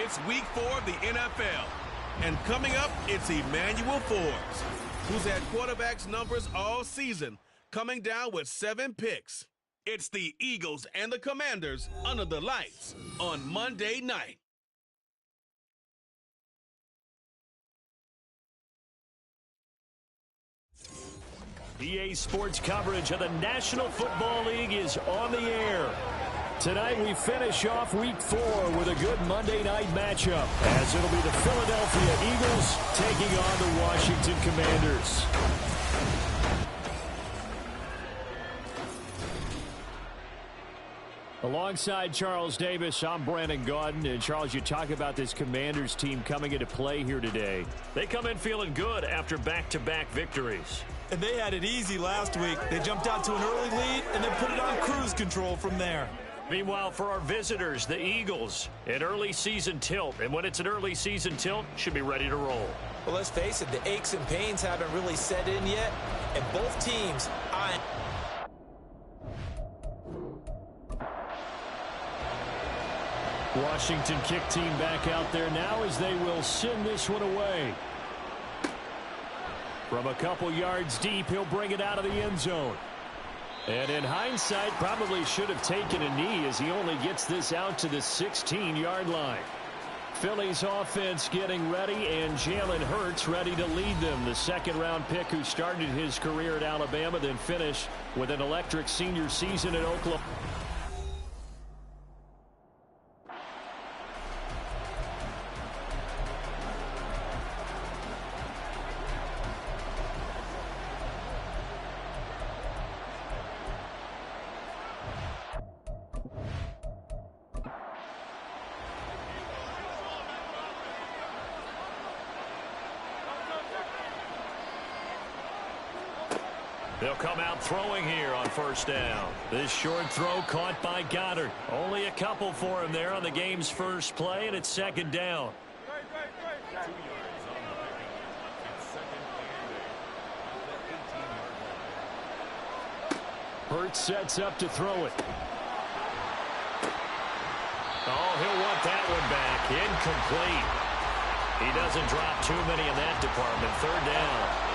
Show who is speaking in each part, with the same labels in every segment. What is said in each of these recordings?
Speaker 1: It's week 4 of the NFL. And coming up, it's Emmanuel Forbes, who's had quarterbacks numbers all season, coming down with 7 picks. It's the Eagles and the Commanders under the lights on Monday night.
Speaker 2: EA Sports coverage of the National Football League is on the air. Tonight we finish off week 4 with a good Monday night matchup, as it'll be the Philadelphia Eagles taking on the Washington Commanders. Alongside Charles Davis, I'm Brandon Gaudin. And Charles, you talk about this Commanders team coming into play here today. They come in feeling good after back-to-back victories.
Speaker 3: And they had it easy last week. They jumped out to an early lead and then put it on cruise control from there.
Speaker 2: Meanwhile, for our visitors, the Eagles, an early season tilt. And when it's an early season tilt, should be ready to roll.
Speaker 4: Well, let's face it, the aches and pains haven't really set in yet. And both teams
Speaker 2: Washington kick team back out there now as they will send this one away. From a couple yards deep, he'll bring it out of the end zone. And in hindsight, probably should have taken a knee as he only gets this out to the 16-yard line. Philly's offense getting ready, and Jalen Hurts ready to lead them. The second-round pick who started his career at Alabama, then finished with an electric senior season at Oklahoma. They'll come out throwing here on first down. This short throw caught by Goddard. Only a couple for him there on the game's first play, and it's second down. Hurts sets up to throw it. Oh, he'll want that one back. Incomplete. He doesn't drop too many in that department. Third down.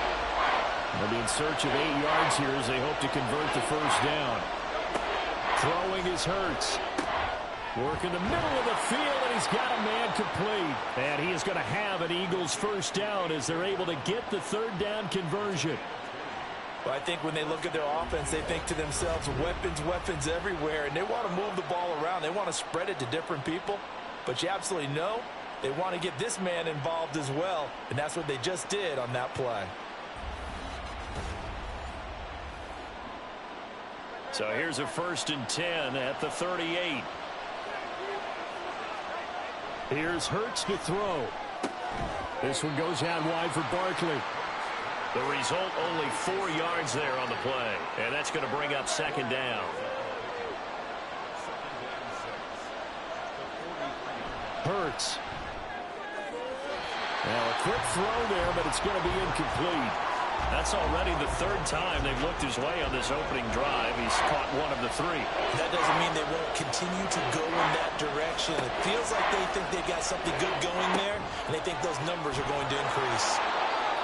Speaker 2: They'll be in search of 8 yards here as they hope to convert the first down. Throwing is Hurts. Work in the middle of the field, and he's got a man complete. And he is going to have an Eagles first down as they're able to get the third down conversion.
Speaker 4: Well, I think when they look at their offense, they think to themselves, weapons everywhere, and they want to move the ball around. They want to spread it to different people. But you absolutely know they want to get this man involved as well, and that's what they just did on that play.
Speaker 2: So here's a 1st and 10 at the 38. Here's Hurts to throw. This one goes out wide for Barkley. The result, only 4 yards there on the play. And that's going to bring up second down. Hurts. Now a quick throw there, but it's going to be incomplete. That's already the 3rd time they've looked his way on this opening drive. He's caught 1 of the 3.
Speaker 4: That doesn't mean they won't continue to go in that direction. It feels like they think they've got something good going there, and they think those numbers are going to increase.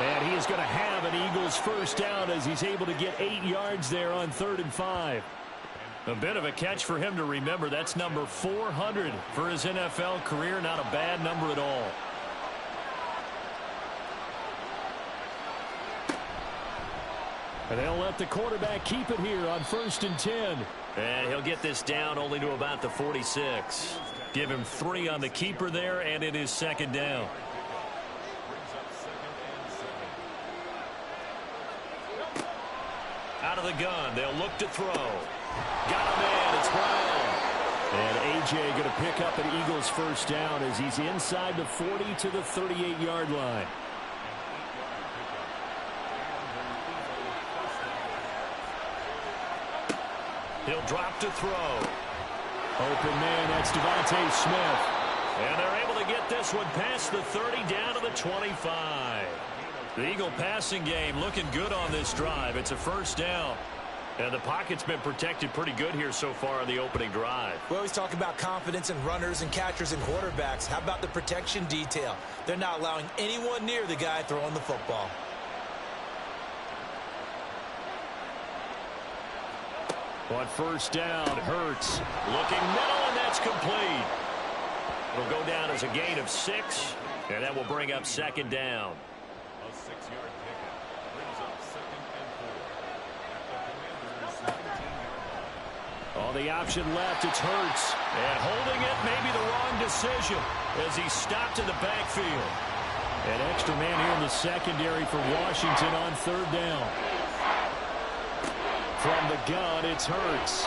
Speaker 2: And he is going to have an Eagles first down as he's able to get 8 yards there on 3rd and 5. A bit of a catch for him to remember. That's number 400 for his NFL career. Not a bad number at all. And they'll let the quarterback keep it here on 1st and 10. And he'll get this down only to about the 46. Give him 3 on the keeper there, and it is second down. Out of the gun, they'll look to throw. Got a man, it's Brown. And A.J. going to pick up an Eagles first down as he's inside the 40 to the 38-yard line. He'll drop to throw. Open man, that's Devontae Smith. And they're able to get this one past the 30 down to the 25. The Eagle passing game looking good on this drive. It's a first down. And the pocket's been protected pretty good here so far on the opening drive.
Speaker 4: We always talk about confidence in runners and catchers and quarterbacks. How about the protection detail? They're not allowing anyone near the guy throwing the football.
Speaker 2: On first down, Hurts looking middle, and that's complete. It'll go down as a gain of 6, and that will bring up second down.
Speaker 5: A 6-yard pickup brings up 2nd and 4 at the Commanders' 19-yard line.
Speaker 2: On the option left, it's Hurts. And holding it may be the wrong decision as he stopped in the backfield. An extra man here in the secondary for Washington on third down. From the gun, it's Hurts.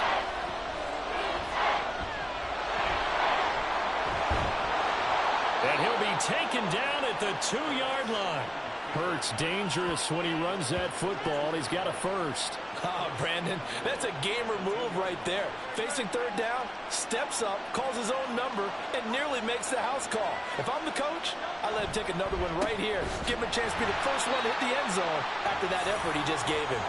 Speaker 2: And he'll be taken down at the 2-yard line. Hurts dangerous when he runs that football. He's got a first.
Speaker 4: Oh, Brandon, that's a gamer move right there. Facing third down, steps up, calls his own number, and nearly makes the house call. If I'm the coach, I let him take another one right here. Give him a chance to be the first one to hit the end zone after that effort he just gave him.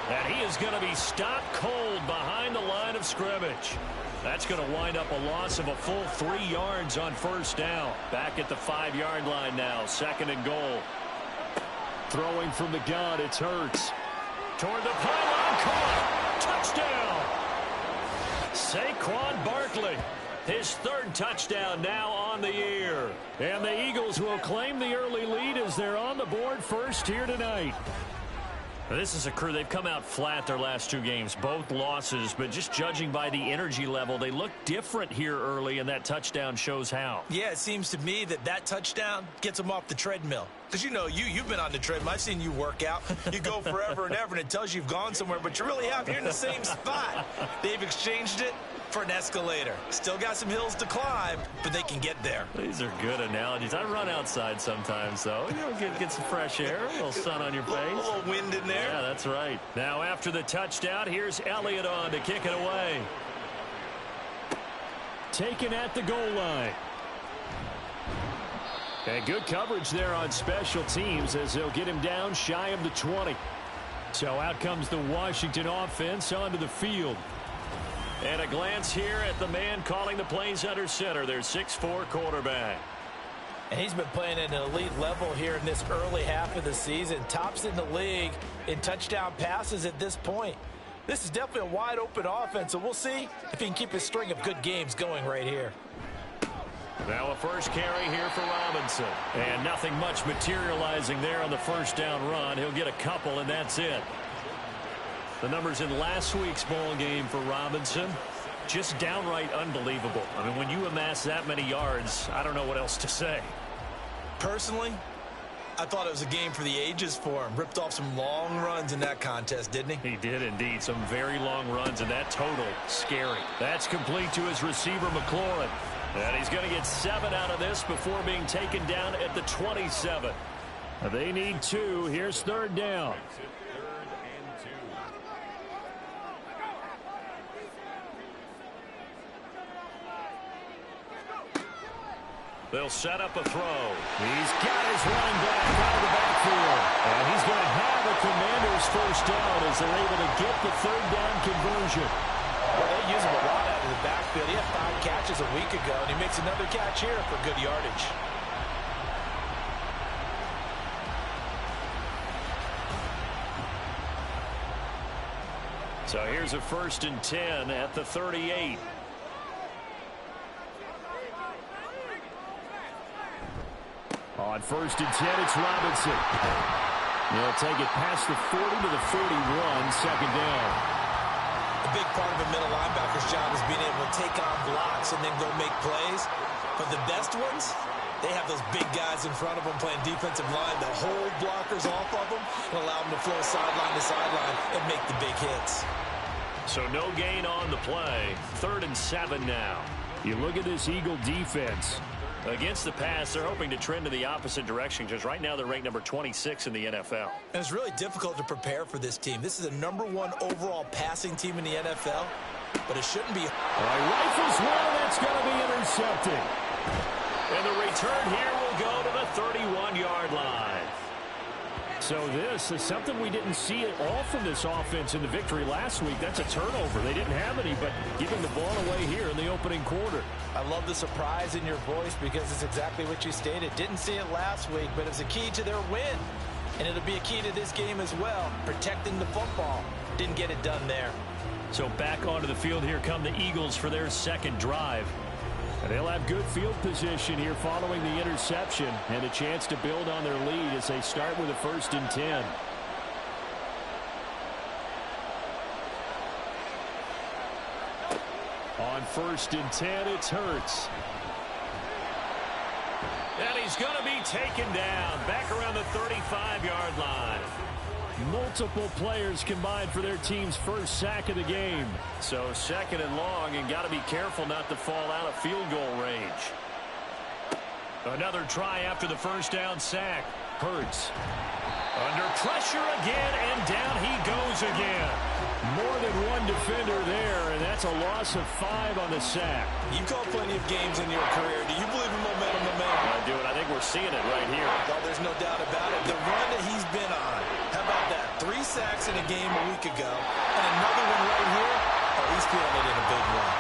Speaker 2: And he is going to be stopped cold behind the line of scrimmage. That's going to wind up a loss of a full 3 yards on first down. Back at the 5-yard line now, 2nd and goal. Throwing from the gun, it's Hurts. Toward the pylon, caught. Touchdown. Saquon Barkley. His 3rd touchdown now on the year. And the Eagles will claim the early lead as they're on the board first here tonight. This is a crew. They've come out flat their last 2 games, both losses, but just judging by the energy level, they look different here early, and that touchdown shows how.
Speaker 4: Yeah, it seems to me that touchdown gets them off the treadmill. Because, you know, you've been on the treadmill. I've seen you work out. You go forever and ever, and it tells you you've gone somewhere, but you really have. You're in the same spot. They've exchanged it for an escalator. Still got some hills to climb, but they can get there.
Speaker 2: These are good analogies. I run outside sometimes, though. You know, get some fresh air, a little sun on your face.
Speaker 4: A little wind in there.
Speaker 2: Yeah, that's right. Now, after the touchdown, here's Elliott on to kick it away. Taken at the goal line. And good coverage there on special teams as they'll get him down shy of the 20. So out comes the Washington offense onto the field. And a glance here at the man calling the plays under center, their 6'4" quarterback.
Speaker 4: And he's been playing at an elite level here in this early half of the season. Tops in the league in touchdown passes at this point. This is definitely a wide-open offense, so we'll see if he can keep his string of good games going right here.
Speaker 2: Now a first carry here for Robinson. And nothing much materializing there on the first down run. He'll get a couple, and that's it. The numbers in last week's ball game for Robinson, just downright unbelievable. I mean, when you amass that many yards, I don't know what else to say.
Speaker 4: Personally, I thought it was a game for the ages for him. Ripped off some long runs in that contest, didn't he?
Speaker 2: He did indeed. Some very long runs, and that total, scary. That's complete to his receiver, McLaurin. And he's going to get 7 out of this before being taken down at the 27. They need 2. Here's third down. They'll set up a throw. He's got his running back out of the backfield. And he's going to have a Commanders first down as they're able to get the third down conversion.
Speaker 4: Well, they use him a lot out of the backfield. He had 5 catches a week ago, and he makes another catch here for good yardage.
Speaker 2: So here's a 1st and 10 at the 38. On 1st and 10, it's Robinson. They'll take it past the 40 to the 41, second down.
Speaker 4: A big part of a middle linebacker's job is being able to take on blocks and then go make plays. But the best ones, they have those big guys in front of them playing defensive line that hold blockers off of them and allow them to flow sideline to sideline and make the big hits.
Speaker 2: So no gain on the play. 3rd and 7 now. You look at this Eagle defense. Against the pass, they're hoping to trend in the opposite direction because right now they're ranked number 26 in the NFL.
Speaker 4: And it's really difficult to prepare for this team. This is the #1 overall passing team in the NFL, but it shouldn't be.
Speaker 2: Rifles one, that's going to be intercepted. And the return here will go to the 31-yard line. So this is something we didn't see at all from this offense in the victory last week. That's a turnover. They didn't have any, but giving the ball away here in the opening quarter.
Speaker 4: I love the surprise in your voice because it's exactly what you stated. Didn't see it last week, but it's a key to their win. And it'll be a key to this game as well, protecting the football. Didn't get it done there.
Speaker 2: So back onto the field here come the Eagles for their second drive. And they'll have good field position here following the interception and a chance to build on their lead as they start with a 1st and 10. On 1st and 10, it's Hurts. And he's going to be taken down back around the 35-yard line. Multiple players combined for their team's first sack of the game. So 2nd and long, and got to be careful not to fall out of field goal range. Another try after the 1st down sack. Hurts under pressure again, and down he goes again. More than one defender there, and that's a loss of 5 on the sack.
Speaker 4: You've called plenty of games in your career. Do you believe in momentum,
Speaker 2: I do, and I think we're seeing it right here.
Speaker 4: Oh, there's no doubt about it. The run that he's been on. How about that? 3 sacks in a game a week ago, and another one right here. Oh, he's feeling it in a big one.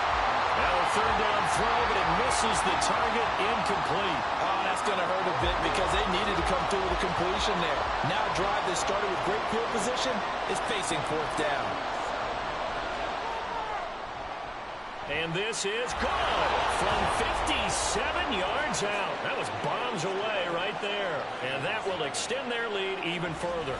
Speaker 2: Now a 3rd down throw, but it misses the target, incomplete.
Speaker 4: Oh, that's going to hurt a bit because they needed to come through with a completion there. Now a drive that started with great field position is facing 4th down.
Speaker 2: And this is good from 57 yards out. That was bombs away right there. And that will extend their lead even further.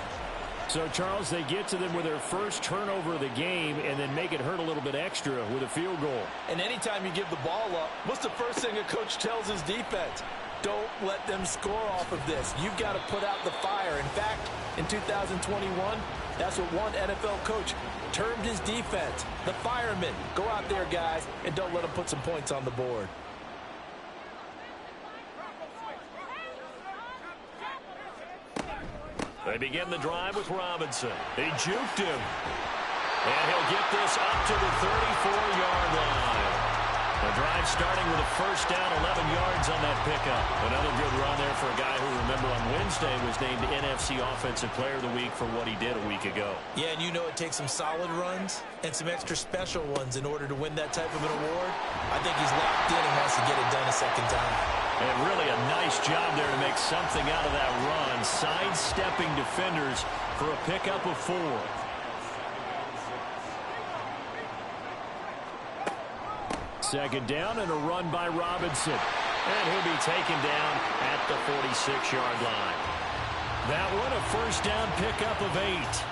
Speaker 2: So, Charles, they get to them with their first turnover of the game and then make it hurt a little bit extra with a field goal.
Speaker 4: And anytime you give the ball up, what's the first thing a coach tells his defense? Don't let them score off of this. You've got to put out the fire. In fact, in 2021, that's what one NFL coach termed his defense. The firemen. Go out there, guys, and don't let them put some points on the board.
Speaker 2: They begin the drive with Robinson. He juked him. And he'll get this up to the 34-yard line. The drive starting with a 1st down, 11 yards on that pickup. Another good run there for a guy who, remember, on Wednesday was named NFC Offensive Player of the Week for what he did a week ago.
Speaker 4: Yeah, and you know it takes some solid runs and some extra special ones in order to win that type of an award. I think he's locked in and wants to get it done a second time.
Speaker 2: And really a nice job there to make something out of that run, sidestepping defenders for a pickup of 4. 2nd down and a run by Robinson. And he'll be taken down at the 46-yard line. That one, a 1st down pickup of 8.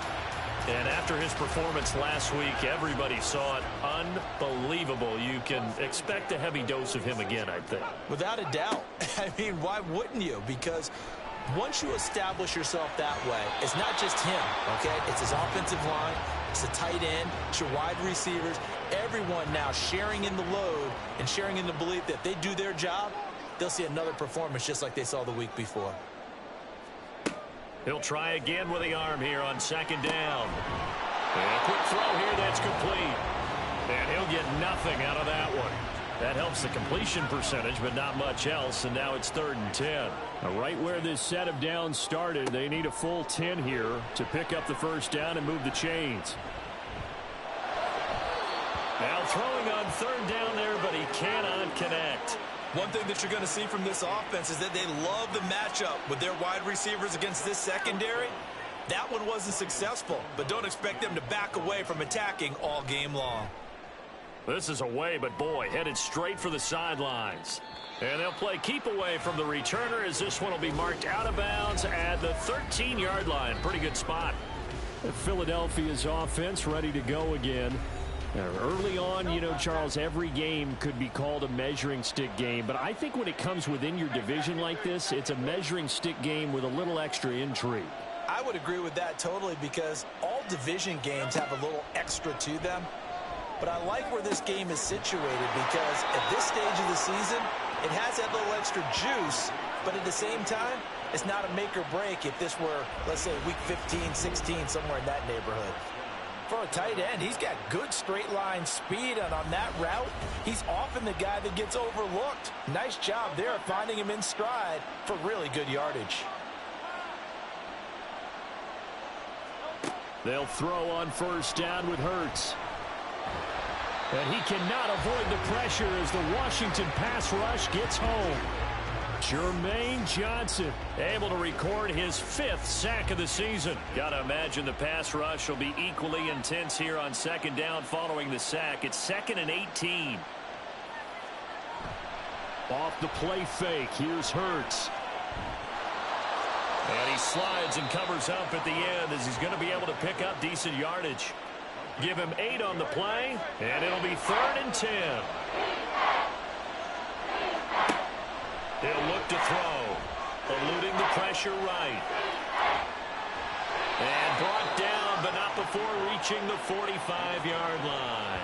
Speaker 2: And after his performance last week, everybody saw it. Unbelievable. You can expect a heavy dose of him again, I think.
Speaker 4: Without a doubt. I mean, why wouldn't you? Because once you establish yourself that way, it's not just him, okay? It's his offensive line. It's the tight end. It's your wide receivers. Everyone now sharing in the load and sharing in the belief that if they do their job, they'll see another performance just like they saw the week before.
Speaker 2: He'll try again with the arm here on 2nd down. And a quick throw here that's complete. And he'll get nothing out of that one. That helps the completion percentage, but not much else. And now it's 3rd and 10. Now, right where this set of downs started, they need a full 10 here to pick up the 1st down and move the chains. Now throwing on 3rd down there, but he cannot connect.
Speaker 4: One thing that you're going to see from this offense is that they love the matchup with their wide receivers against this secondary. That one wasn't successful, but don't expect them to back away from attacking all game long.
Speaker 2: This is away, but boy, headed straight for the sidelines. And they'll play keep away from the returner as this one will be marked out of bounds at the 13-yard line. Pretty good spot. Philadelphia's offense ready to go again. Now, early on, you know, Charles, every game could be called a measuring stick game. But I think when it comes within your division like this, it's a measuring stick game with a little extra intrigue.
Speaker 4: I would agree with that totally because all division games have a little extra to them. But I like where this game is situated because at this stage of the season, it has that little extra juice. But at the same time, it's not a make or break if this were, let's say, week 15, 16, somewhere in that neighborhood. For a tight end, he's got good straight line speed, and on that route, he's often the guy that gets overlooked. Nice job there finding him in stride for really good yardage.
Speaker 2: They'll throw on first down with Hurts. And he cannot avoid the pressure as the Washington pass rush gets home. Jermaine Johnson able to record his 5th sack of the season. Got to imagine the pass rush will be equally intense here on second down following the sack. It's 2nd and 18. Off the play fake. Here's Hurts. And he slides and covers up at the end as he's going to be able to pick up decent yardage. Give him 8 on the play, and it'll be 3rd and 10. He'll look to throw, eluding the pressure right. And brought down, but not before reaching the 45-yard line.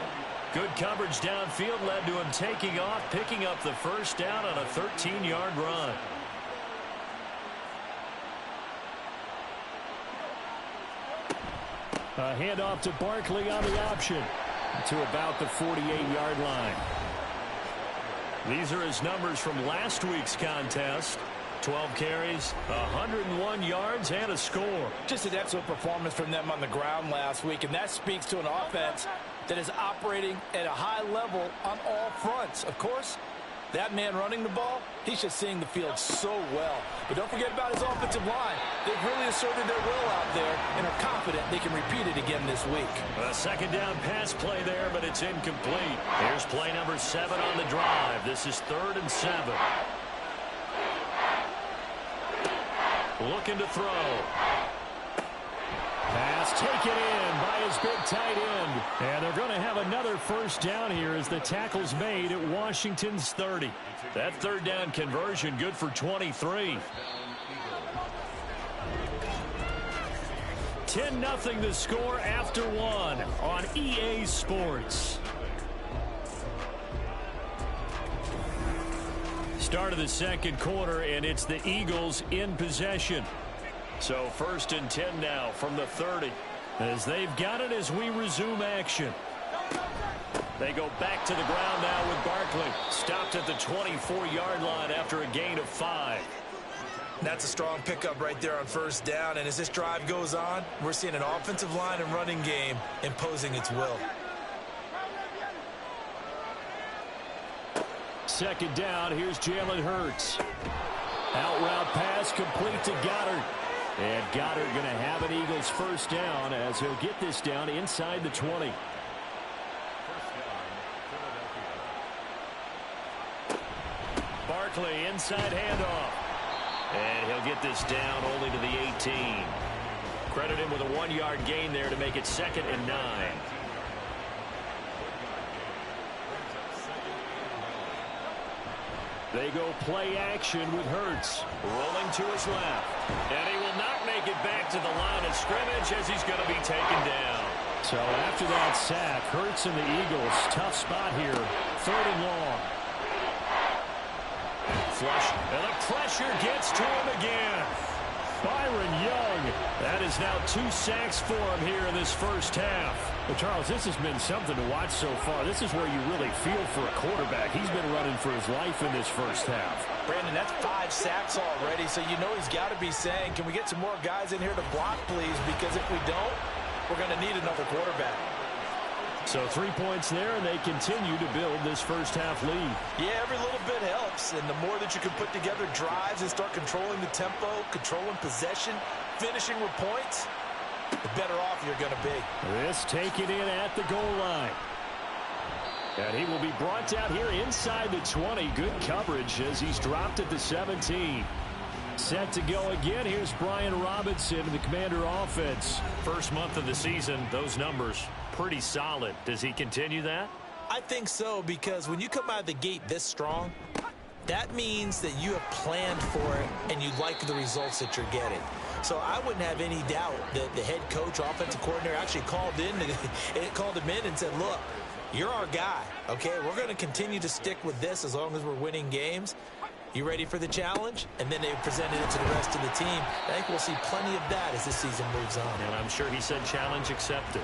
Speaker 2: Good coverage downfield led to him taking off, picking up the first down on a 13-yard run. A handoff to Barkley on the option to about the 48-yard line. These are his numbers from last week's contest. 12 carries, 101 yards, and a score.
Speaker 4: Just an excellent performance from them on the ground last week, and that speaks to an offense that is operating at a high level on all fronts. Of course, that man running the ball, he's just seeing the field so well. But don't forget about his offensive line. They've really asserted their will out there and are confident they can repeat it again this week.
Speaker 2: A second down pass play there, but it's incomplete. Here's play number 7 on the drive. This is 3rd and 7. Looking to throw. Pass taken in by his big tight end. And they're going to have another first down here as the tackle's made at Washington's 30. That 3rd down conversion good for 23. 10-0 the score after 1 on EA Sports. Start of the second quarter, and it's the Eagles in possession. So 1st and 10 now from the 30 as they've got it as we resume action. They go back to the ground now with Barkley. Stopped at the 24-yard line after a gain of 5.
Speaker 4: That's a strong pickup right there on first down. And as this drive goes on, we're seeing an offensive line and running game imposing its will.
Speaker 2: Second down, here's Jalen Hurts. Out route pass complete to Goddard. And Goddard going to have an Eagles first down as he'll get this down inside the 20. Barkley inside handoff. And he'll get this down only to the 18. Credit him with a 1-yard gain there to make it 2nd and 9. They go play action with Hurts. Rolling to his left. And he will not make it back to the line of scrimmage as he's going to be taken down. So after that sack, Hurts and the Eagles, tough spot here. 3rd and long. Flush. And the pressure gets to him again. Byron Young. That is now 2 sacks for him here in this first half. Well, Charles, this has been something to watch so far. This is where you really feel for a quarterback. He's been running for his life in this first half.
Speaker 4: Brandon, that's 5 sacks already, so you know he's got to be saying, can we get some more guys in here to block, please? Because if we don't, we're going to need another quarterback.
Speaker 2: So 3 points there, and they continue to build this first half lead.
Speaker 4: Yeah, every little bit helps, and the more that you can put together drives and start controlling the tempo, controlling possession, finishing with points, the better off you're going to be.
Speaker 2: This taken in at the goal line. And he will be brought down here inside the 20. Good coverage as he's dropped at the 17. Set to go again. Here's Brian Robinson, the Commander offense. First month of the season, those numbers pretty solid. Does he continue that?
Speaker 4: I think so, because when you come out of the gate this strong, that means that you have planned for it and you like the results that you're getting. So I wouldn't have any doubt that the head coach, offensive coordinator actually called him in and said, look, you're our guy, okay? We're going to continue to stick with this as long as we're winning games. You ready for the challenge? And then they presented it to the rest of the team. I think we'll see plenty of that as this season moves on.
Speaker 2: And I'm sure he said challenge accepted.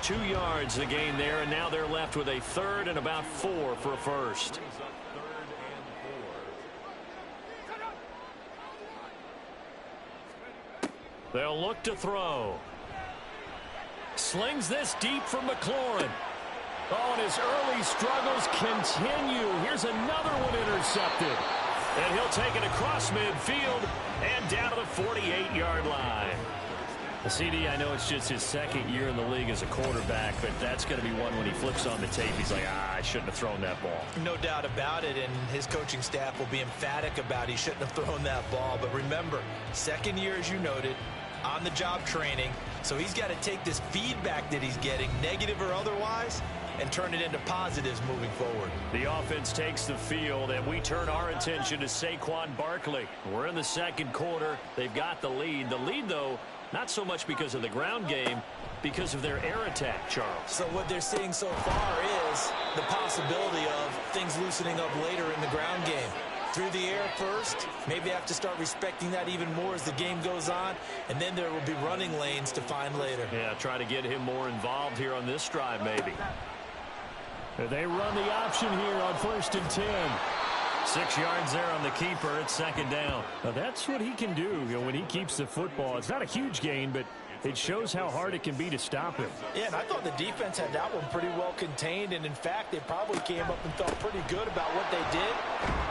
Speaker 2: 2 yards the gain there, and now they're left with a 3rd and about 4 for a first. They'll look to throw. Slings this deep from McLaurin. Oh, and his early struggles continue. Here's another one intercepted. And he'll take it across midfield and down to the 48-yard line. CD, I know it's just his second year in the league as a quarterback, but that's going to be one when he flips on the tape. He's like, I shouldn't have thrown that ball.
Speaker 4: No doubt about it, and his coaching staff will be emphatic about he shouldn't have thrown that ball. But remember, second year, as you noted, on-the-job training. So he's got to take this feedback that he's getting, negative or otherwise, and turn it into positives moving forward.
Speaker 2: The offense takes the field, and we turn our attention to Saquon Barkley. We're in the second quarter. They've got the lead. The lead, though, not so much because of the ground game, because of their air attack, Charles.
Speaker 4: So what they're seeing so far is the possibility of things loosening up later in the ground game. Through the air first, maybe have to start respecting that even more as the game goes on, and then there will be running lanes to find later.
Speaker 2: Yeah, try to get him more involved here on this drive, maybe. They run the option here on 1st and 10. 6 yards there on the keeper. It's second down. Now that's what he can do, when he keeps the football. It's not a huge gain, but it shows how hard it can be to stop him.
Speaker 4: Yeah, and I thought the defense had that one pretty well contained, and in fact, they probably came up and felt pretty good about what they did.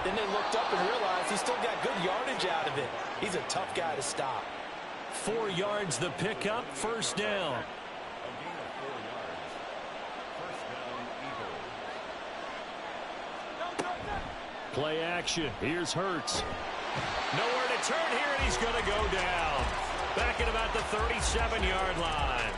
Speaker 4: Then they looked up and realized he still got good yardage out of it. He's a tough guy to stop.
Speaker 2: 4 yards the pickup, first down. Play action. Here's Hurts. Nowhere to turn here, and he's going to go down. Back at about the 37-yard line.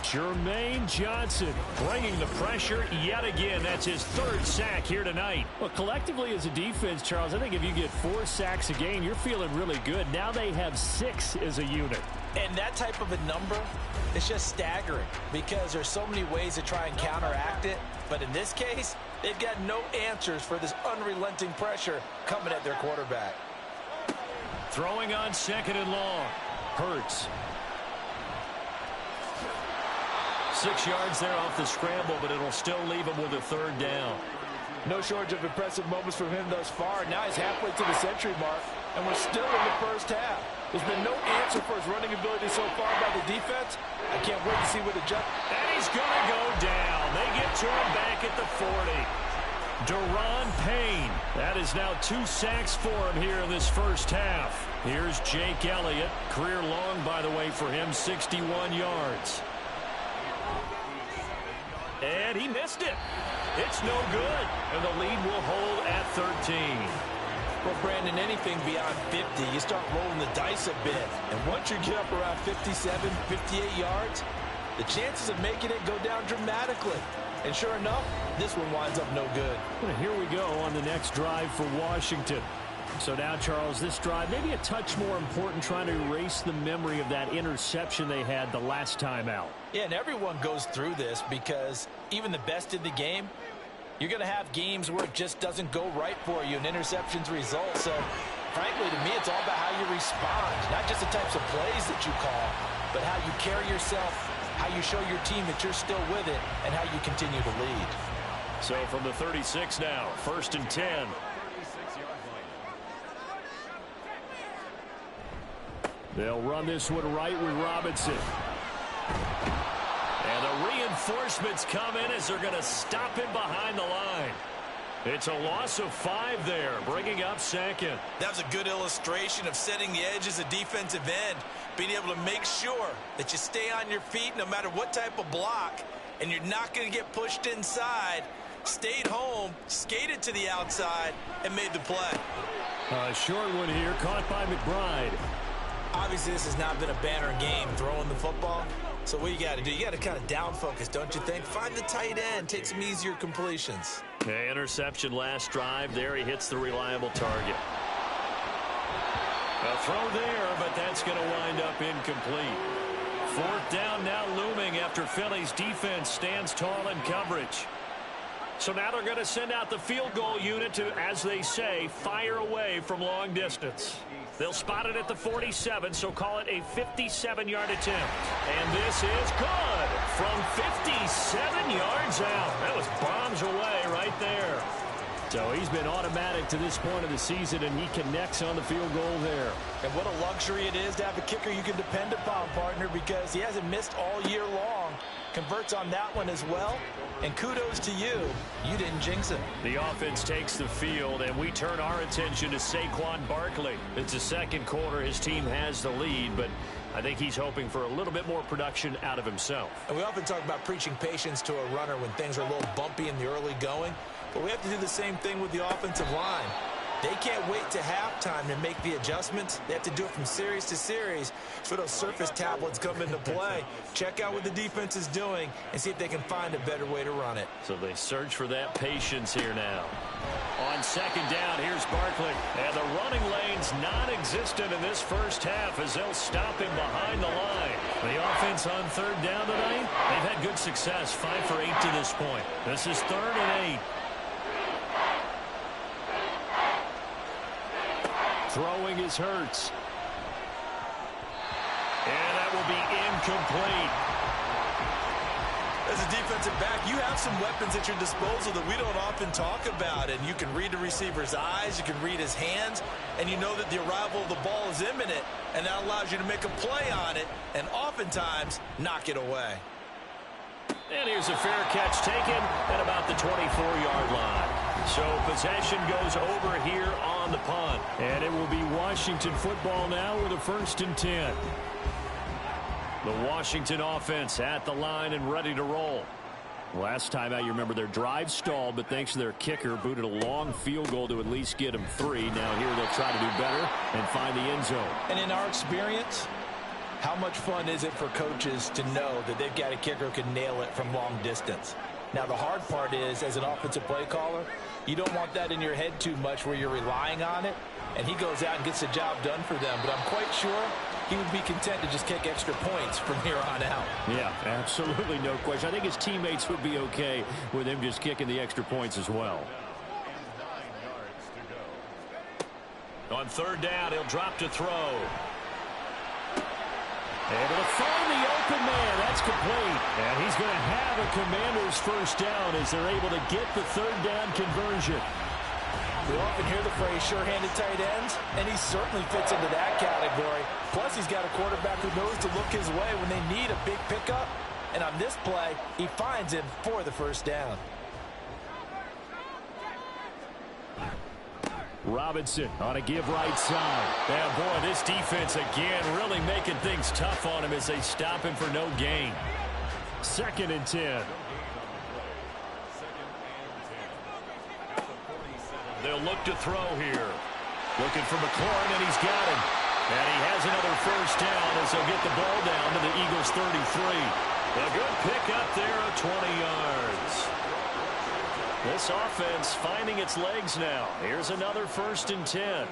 Speaker 2: Jermaine Johnson bringing the pressure yet again. That's his 3rd sack here tonight. Well, collectively as a defense, Charles, I think if you get 4 sacks a game, you're feeling really good. Now they have 6 as a unit.
Speaker 4: And that type of a number is just staggering because there's so many ways to try and counteract it. But in this case, they've got no answers for this unrelenting pressure coming at their quarterback.
Speaker 2: Throwing on 2nd and long. Hurts. 6 yards there off the scramble, but it'll still leave him with a 3rd down.
Speaker 4: No shortage of impressive moments from him thus far. Now he's halfway to the century mark, and we're still in the first half. There's been no answer for his running ability so far by the defense. I can't wait to see what the jump.
Speaker 2: And he's going to go down. They get to him back at the 40. Daron Payne. That is now 2 sacks for him here in this first half. Here's Jake Elliott. Career long, by the way, for him, 61 yards. And he missed it. It's no good. And the lead will hold at 13.
Speaker 4: Well, Brandon, anything beyond 50, you start rolling the dice a bit. And once you get up around 57, 58 yards, the chances of making it go down dramatically. And sure enough, this one winds up no good.
Speaker 2: Well, here we go on the next drive for Washington. So now, Charles, this drive maybe a touch more important, trying to erase the memory of that interception they had the last time out.
Speaker 4: Yeah, and everyone goes through this because even the best in the game, you're going to have games where it just doesn't go right for you and interceptions result. So, frankly, to me, it's all about how you respond, not just the types of plays that you call, but how you carry yourself, how you show your team that you're still with it, and how you continue to lead.
Speaker 2: So from the 36 now, 1st and 10. They'll run this one right with Robinson. And the reinforcements come in as they're going to stop him behind the line. It's a loss of 5 there, bringing up 2nd.
Speaker 4: That was a good illustration of setting the edge as a defensive end, being able to make sure that you stay on your feet no matter what type of block, and you're not going to get pushed inside. Stayed home, skated to the outside, and made the play.
Speaker 2: A short one here, caught by McBride.
Speaker 4: Obviously, this has not been a banner game throwing the football. So what you got to do, you got to kind of down focus, don't you think? Find the tight end, take some easier completions.
Speaker 2: Okay, interception last drive. There he hits the reliable target. A throw there, but that's going to wind up incomplete. 4th down now looming after Philly's defense stands tall in coverage. So now they're going to send out the field goal unit to, as they say, fire away from long distance. They'll spot it at the 47, so call it a 57-yard attempt. And this is good from 57 yards out. That was bombs away right there. So he's been automatic to this point of the season, and he connects on the field goal there.
Speaker 4: And what a luxury it is to have a kicker you can depend upon, partner, because he hasn't missed all year long. Converts on that one as well. And kudos to you. You didn't jinx him.
Speaker 2: The offense takes the field, and we turn our attention to Saquon Barkley. It's the second quarter. His team has the lead, but I think he's hoping for a little bit more production out of himself.
Speaker 4: And we often talk about preaching patience to a runner when things are a little bumpy in the early going. But we have to do the same thing with the offensive line. They can't wait to halftime to make the adjustments. They have to do it from series to series so those surface tablets come into play. Check out what the defense is doing and see if they can find a better way to run it.
Speaker 2: So they search for that patience here now. On second down, here's Barkley. And the running lane's non-existent in this first half as they'll stop him behind the line. The offense on third down tonight, they've had good success, 5 for 8 to this point. This is 3rd and 8. Throwing is Hurts. And that will be incomplete.
Speaker 4: As a defensive back, you have some weapons at your disposal that we don't often talk about. And you can read the receiver's eyes, you can read his hands, and you know that the arrival of the ball is imminent. And that allows you to make a play on it and oftentimes knock it away.
Speaker 2: And here's a fair catch taken at about the 24-yard line. So possession goes over here on the punt. And it will be Washington football now with a 1st and 10. The Washington offense at the line and ready to roll. Last time out, you remember their drive stalled, but thanks to their kicker, booted a long field goal to at least get them 3. Now here they'll try to do better and find the end zone.
Speaker 4: And in our experience, how much fun is it for coaches to know that they've got a kicker who can nail it from long distance? Now, the hard part is, as an offensive play caller, you don't want that in your head too much where you're relying on it, and he goes out and gets the job done for them. But I'm quite sure he would be content to just kick extra points from here on out.
Speaker 2: Yeah, absolutely no question. I think his teammates would be okay with him just kicking the extra points as well. On third down, he'll drop to throw. Able to find the open man. That's complete. And he's going to have a Commander's first down as they're able to get the third down conversion.
Speaker 4: We often hear the phrase sure-handed tight ends, and he certainly fits into that category. Plus, he's got a quarterback who knows to look his way when they need a big pickup. And on this play, he finds him for the first down.
Speaker 2: Robinson on a give right side. And boy, this defense again really making things tough on him as they stop him for no gain. 2nd and 10. They'll look to throw here. Looking for McLaurin, and he's got him. And he has another first down as they'll get the ball down to the Eagles 33. A good pickup there of 20 yards. This offense finding its legs now. Here's another 1st and 10.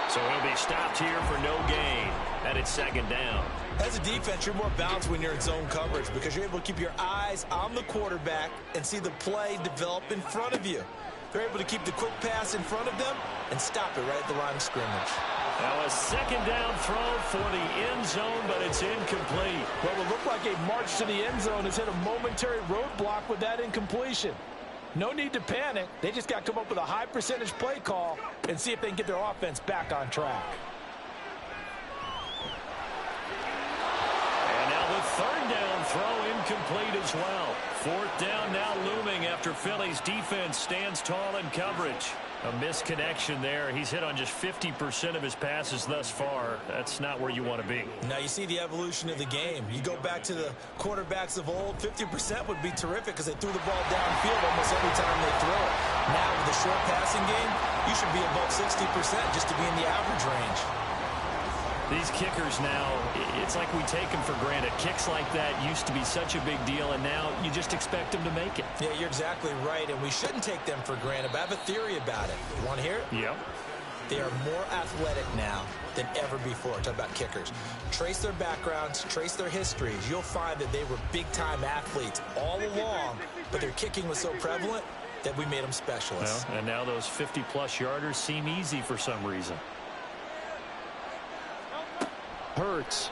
Speaker 2: So he'll be stopped here for no gain. And it's 2nd down.
Speaker 4: As a defense, you're more balanced when you're in zone coverage because you're able to keep your eyes on the quarterback and see the play develop in front of you. They're able to keep the quick pass in front of them and stop it right at the line of scrimmage.
Speaker 2: Now a 2nd down throw for the end zone, but it's incomplete.
Speaker 4: What would look like a march to the end zone has hit a momentary roadblock with that incompletion. No need to panic. They just got to come up with a high percentage play call and see if they can get their offense back on track.
Speaker 2: And now the 3rd down throw incomplete as well. 4th down now looming after Philly's defense stands tall in coverage. A misconnection there. He's hit on just 50% of his passes thus far. That's not where you want to be.
Speaker 4: Now you see the evolution of the game. You go back to the quarterbacks of old, 50% would be terrific because they threw the ball downfield almost every time they throw it. Now with the short passing game, you should be above 60% just to be in the average range.
Speaker 2: These kickers now, it's like we take them for granted. Kicks like that used to be such a big deal, and now you just expect them to make it.
Speaker 4: Yeah, you're exactly right, and we shouldn't take them for granted, but I have a theory about it. You want to hear it?
Speaker 2: Yep.
Speaker 4: They are more athletic now than ever before. Talk about kickers. Trace their backgrounds, trace their histories. You'll find that they were big-time athletes all along, but their kicking was so prevalent that we made them specialists.
Speaker 2: Well, and now those 50-plus yarders seem easy for some reason. Hurts.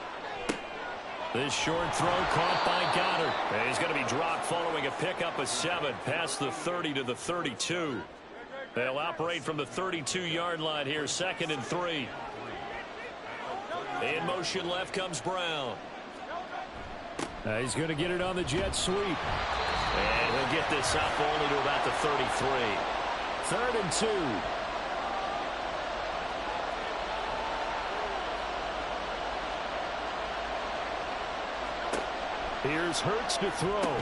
Speaker 2: This short throw caught by Goddard. And he's going to be dropped following a pickup of 7 past the 30 to the 32. They'll operate from the 32-yard line here, 2nd and 3. In motion left comes Brown. He's going to get it on the jet sweep. And he'll get this up only to about the 33. 3rd and 2. Here's Hurts to throw.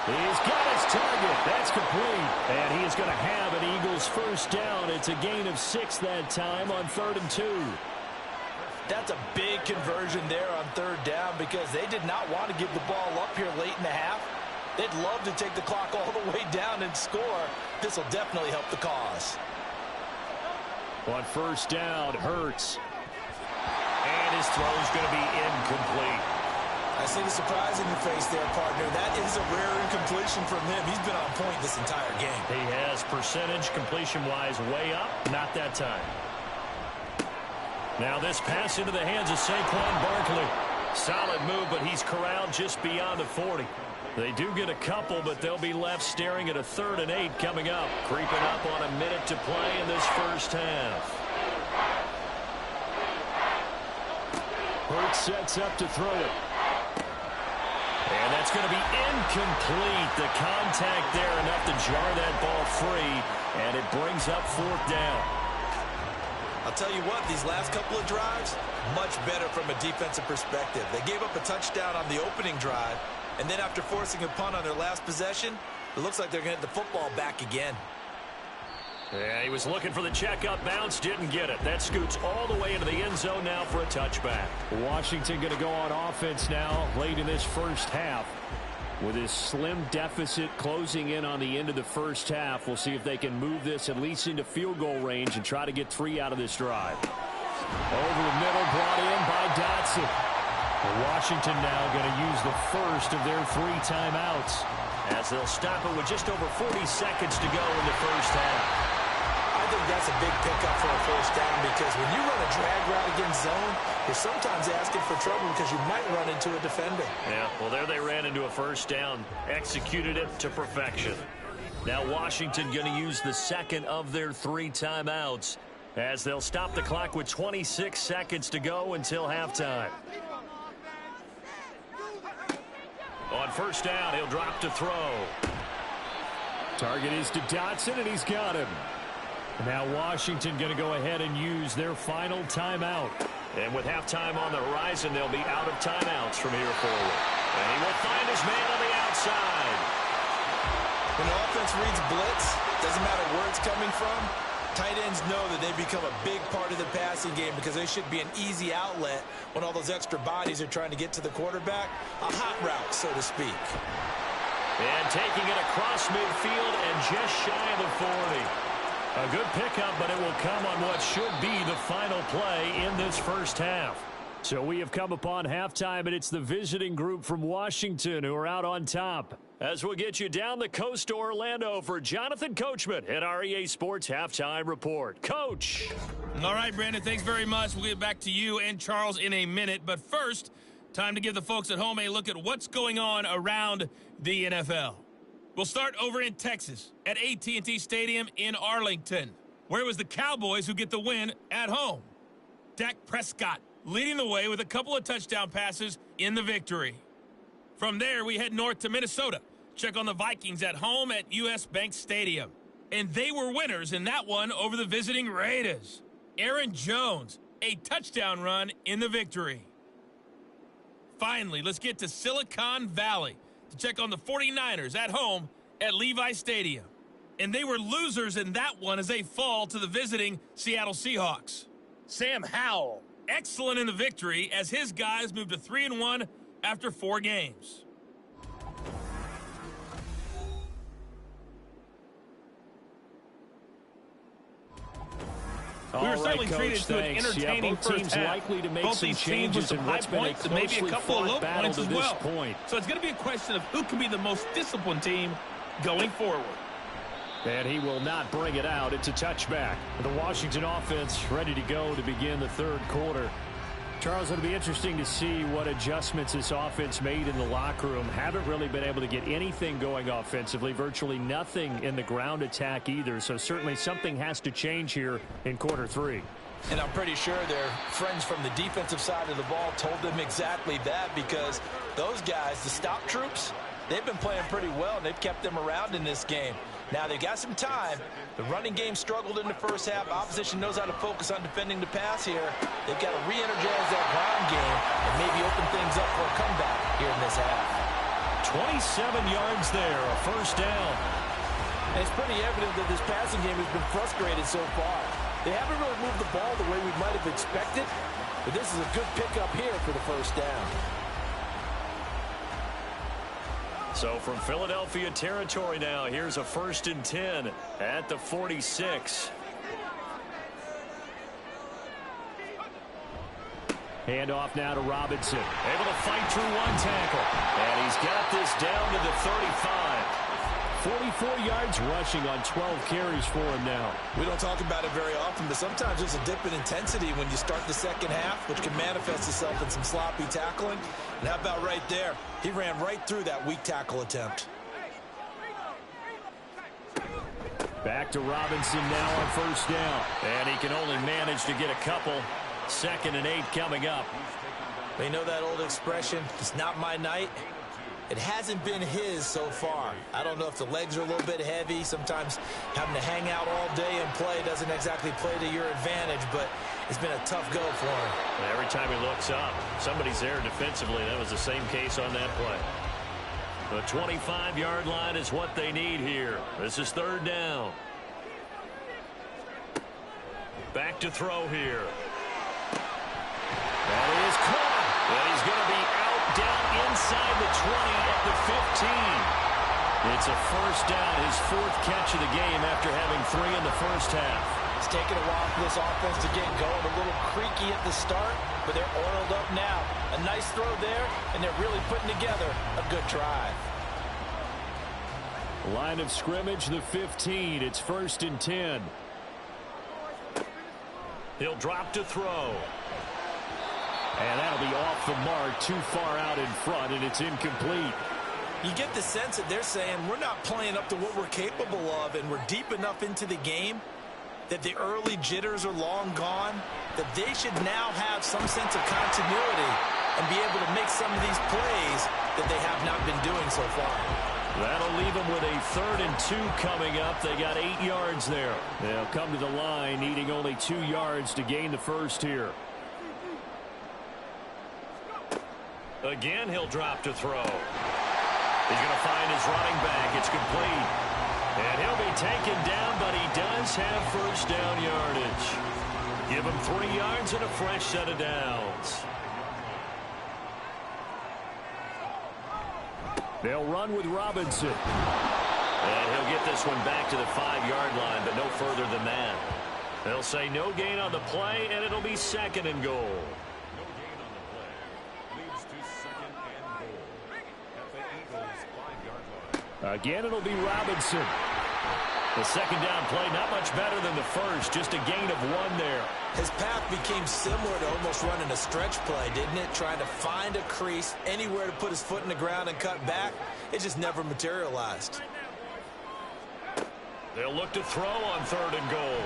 Speaker 2: He's got his target. That's complete. And he is going to have an Eagles first down. It's a gain of 6 that time on 3rd and 2.
Speaker 4: That's a big conversion there on 3rd down because they did not want to give the ball up here late in the half. They'd love to take the clock all the way down and score. This will definitely help the cause.
Speaker 2: On 1st down, Hurts. And his throw is going to be incomplete.
Speaker 4: I see the surprise in your face there, partner. That is a rare incompletion from him. He's been on point this entire game.
Speaker 2: He has percentage completion-wise way up. Not that time. Now this pass into the hands of Saquon Barkley. Solid move, but he's corralled just beyond the 40. They do get a couple, but they'll be left staring at a 3rd and 8 coming up. Creeping up on a minute to play in this first half. Hurts sets up to throw it. And that's going to be incomplete. The contact there enough to jar that ball free, and it brings up 4th down.
Speaker 4: I'll tell you what, these last couple of drives, much better from a defensive perspective. They gave up a touchdown on the opening drive, and then after forcing a punt on their last possession, it looks like they're going to get the football back again.
Speaker 2: Yeah, he was looking for the check-up bounce, didn't get it. That scoots all the way into the end zone now for a touchback. Washington going to go on offense now late in this first half. With his slim deficit closing in on the end of the first half, we'll see if they can move this at least into field goal range and try to get 3 out of this drive. Over the middle, brought in by Dotson. Washington now going to use the first of their 3 timeouts as they'll stop it with just over 40 seconds to go in the first half.
Speaker 4: I think that's a big pickup for a first down because when you run a drag route against zone, you're sometimes asking for trouble because you might run into a defender.
Speaker 2: Yeah, well, there they ran into a first down, executed it to perfection. Now Washington going to use the 2nd of their 3 timeouts as they'll stop the clock with 26 seconds to go until halftime. On 1st down, he'll drop to throw. Target is to Dotson, and he's got him. Now Washington going to go ahead and use their final timeout. And with halftime on the horizon, they'll be out of timeouts from here forward. And he will find his man on the outside.
Speaker 4: When the offense reads blitz, doesn't matter where it's coming from, tight ends know that they become a big part of the passing game because they should be an easy outlet when all those extra bodies are trying to get to the quarterback. A hot route, so to speak.
Speaker 2: And taking it across midfield and just shy of the 40. A good pickup, but it will come on what should be the final play in this first half. So we have come upon halftime, and it's the visiting group from Washington who are out on top. As we'll get you down the coast to Orlando for Jonathan Coachman at our EA Sports Halftime Report. Coach.
Speaker 6: All right, Brandon, thanks very much. We'll get back to you and Charles in a minute. But first, time to give the folks at home a look at what's going on around the NFL. We'll start over in Texas at AT&T Stadium in Arlington, where it was the Cowboys who get the win at home. Dak Prescott leading the way with a couple of touchdown passes in the victory. From there, we head north to Minnesota. Check on the Vikings at home at US Bank Stadium. And they were winners in that one over the visiting Raiders. Aaron Jones, a touchdown run in the victory. Finally, let's get to Silicon Valley to check on the 49ers at home at Levi Stadium. And they were losers in that one as they fall to the visiting Seattle Seahawks. Sam Howell, excellent in the victory as his guys moved to 3-1 after 4 games. We were certainly treated to an entertaining first half.
Speaker 2: Likely to make
Speaker 6: both
Speaker 2: some
Speaker 6: these teams with some high points and maybe a couple of low points as well. So it's going to be a question of who can be the most disciplined team going forward.
Speaker 2: And he will not bring it out. It's a touchback. The Washington offense ready to go to begin the third quarter. Charles, it'll be interesting to see what adjustments this offense made in the locker room. Haven't really been able to get anything going offensively, virtually nothing in the ground attack either. So certainly something has to change here in quarter 3.
Speaker 4: And I'm pretty sure their friends from the defensive side of the ball told them exactly that, because those guys, the stop troops, they've been playing pretty well, and they've kept them around in this game. Now, they've got some time. The running game struggled in the first half. Opposition knows how to focus on defending the pass here. They've got to re-energize that ground game and maybe open things up for a comeback here in this half.
Speaker 2: 27 yards there, a first down.
Speaker 4: And it's pretty evident that this passing game has been frustrated so far. They haven't really moved the ball the way we might have expected, but this is a good pickup here for the first down.
Speaker 2: So from Philadelphia territory now, here's a 1st and 10 at the 46. Handoff now to Robinson. Able to fight through one tackle. And he's got this down to the 35. 44 yards rushing on 12 carries for him now.
Speaker 4: We don't talk about it very often, but sometimes there's a dip in intensity when you start the second half, which can manifest itself in some sloppy tackling. And how about right there? He ran right through that weak tackle attempt.
Speaker 2: Back to Robinson now on first down. And he can only manage to get a couple. 2nd and 8 coming up.
Speaker 4: You know that old expression, it's not my night? It hasn't been his so far. I don't know if the legs are a little bit heavy. Sometimes having to hang out all day and play doesn't exactly play to your advantage, but it's been a tough go for him.
Speaker 2: Every time he looks up, somebody's there defensively. That was the same case on that play. The 25-yard line is what they need here. This is 3rd down. Back to throw here. That is caught. And he's going to be out down inside the 20 at the 15. It's a first down, his 4th catch of the game after having 3 in the first half.
Speaker 4: It's taken a while for this offense to get going. A little creaky at the start, but they're oiled up now. A nice throw there, and they're really putting together a good drive.
Speaker 2: Line of scrimmage, the 15. It's 1st and 10. He'll drop to throw. And that'll be off the mark, too far out in front, and it's incomplete.
Speaker 4: You get the sense that they're saying we're not playing up to what we're capable of, and we're deep enough into the game that the early jitters are long gone, that they should now have some sense of continuity and be able to make some of these plays that they have not been doing so far.
Speaker 2: That'll leave them with a 3rd and 2 coming up. They got 8 yards there. They'll come to the line needing only 2 yards to gain the first here. Again, he'll drop to throw. He's going to find his running back. It's complete. And he'll be taken down, but he does have first down yardage. Give him 3 yards and a fresh set of downs. They'll run with Robinson. And he'll get this one back to the 5-yard line, but no further than that. They'll say no gain on the play, and it'll be 2nd and goal. Again, it'll be Robinson. The 2nd down play, not much better than the first, just a gain of 1 there.
Speaker 4: His path became similar to almost running a stretch play, didn't it? Trying to find a crease, anywhere to put his foot in the ground and cut back. It just never materialized.
Speaker 2: They'll look to throw on 3rd and goal.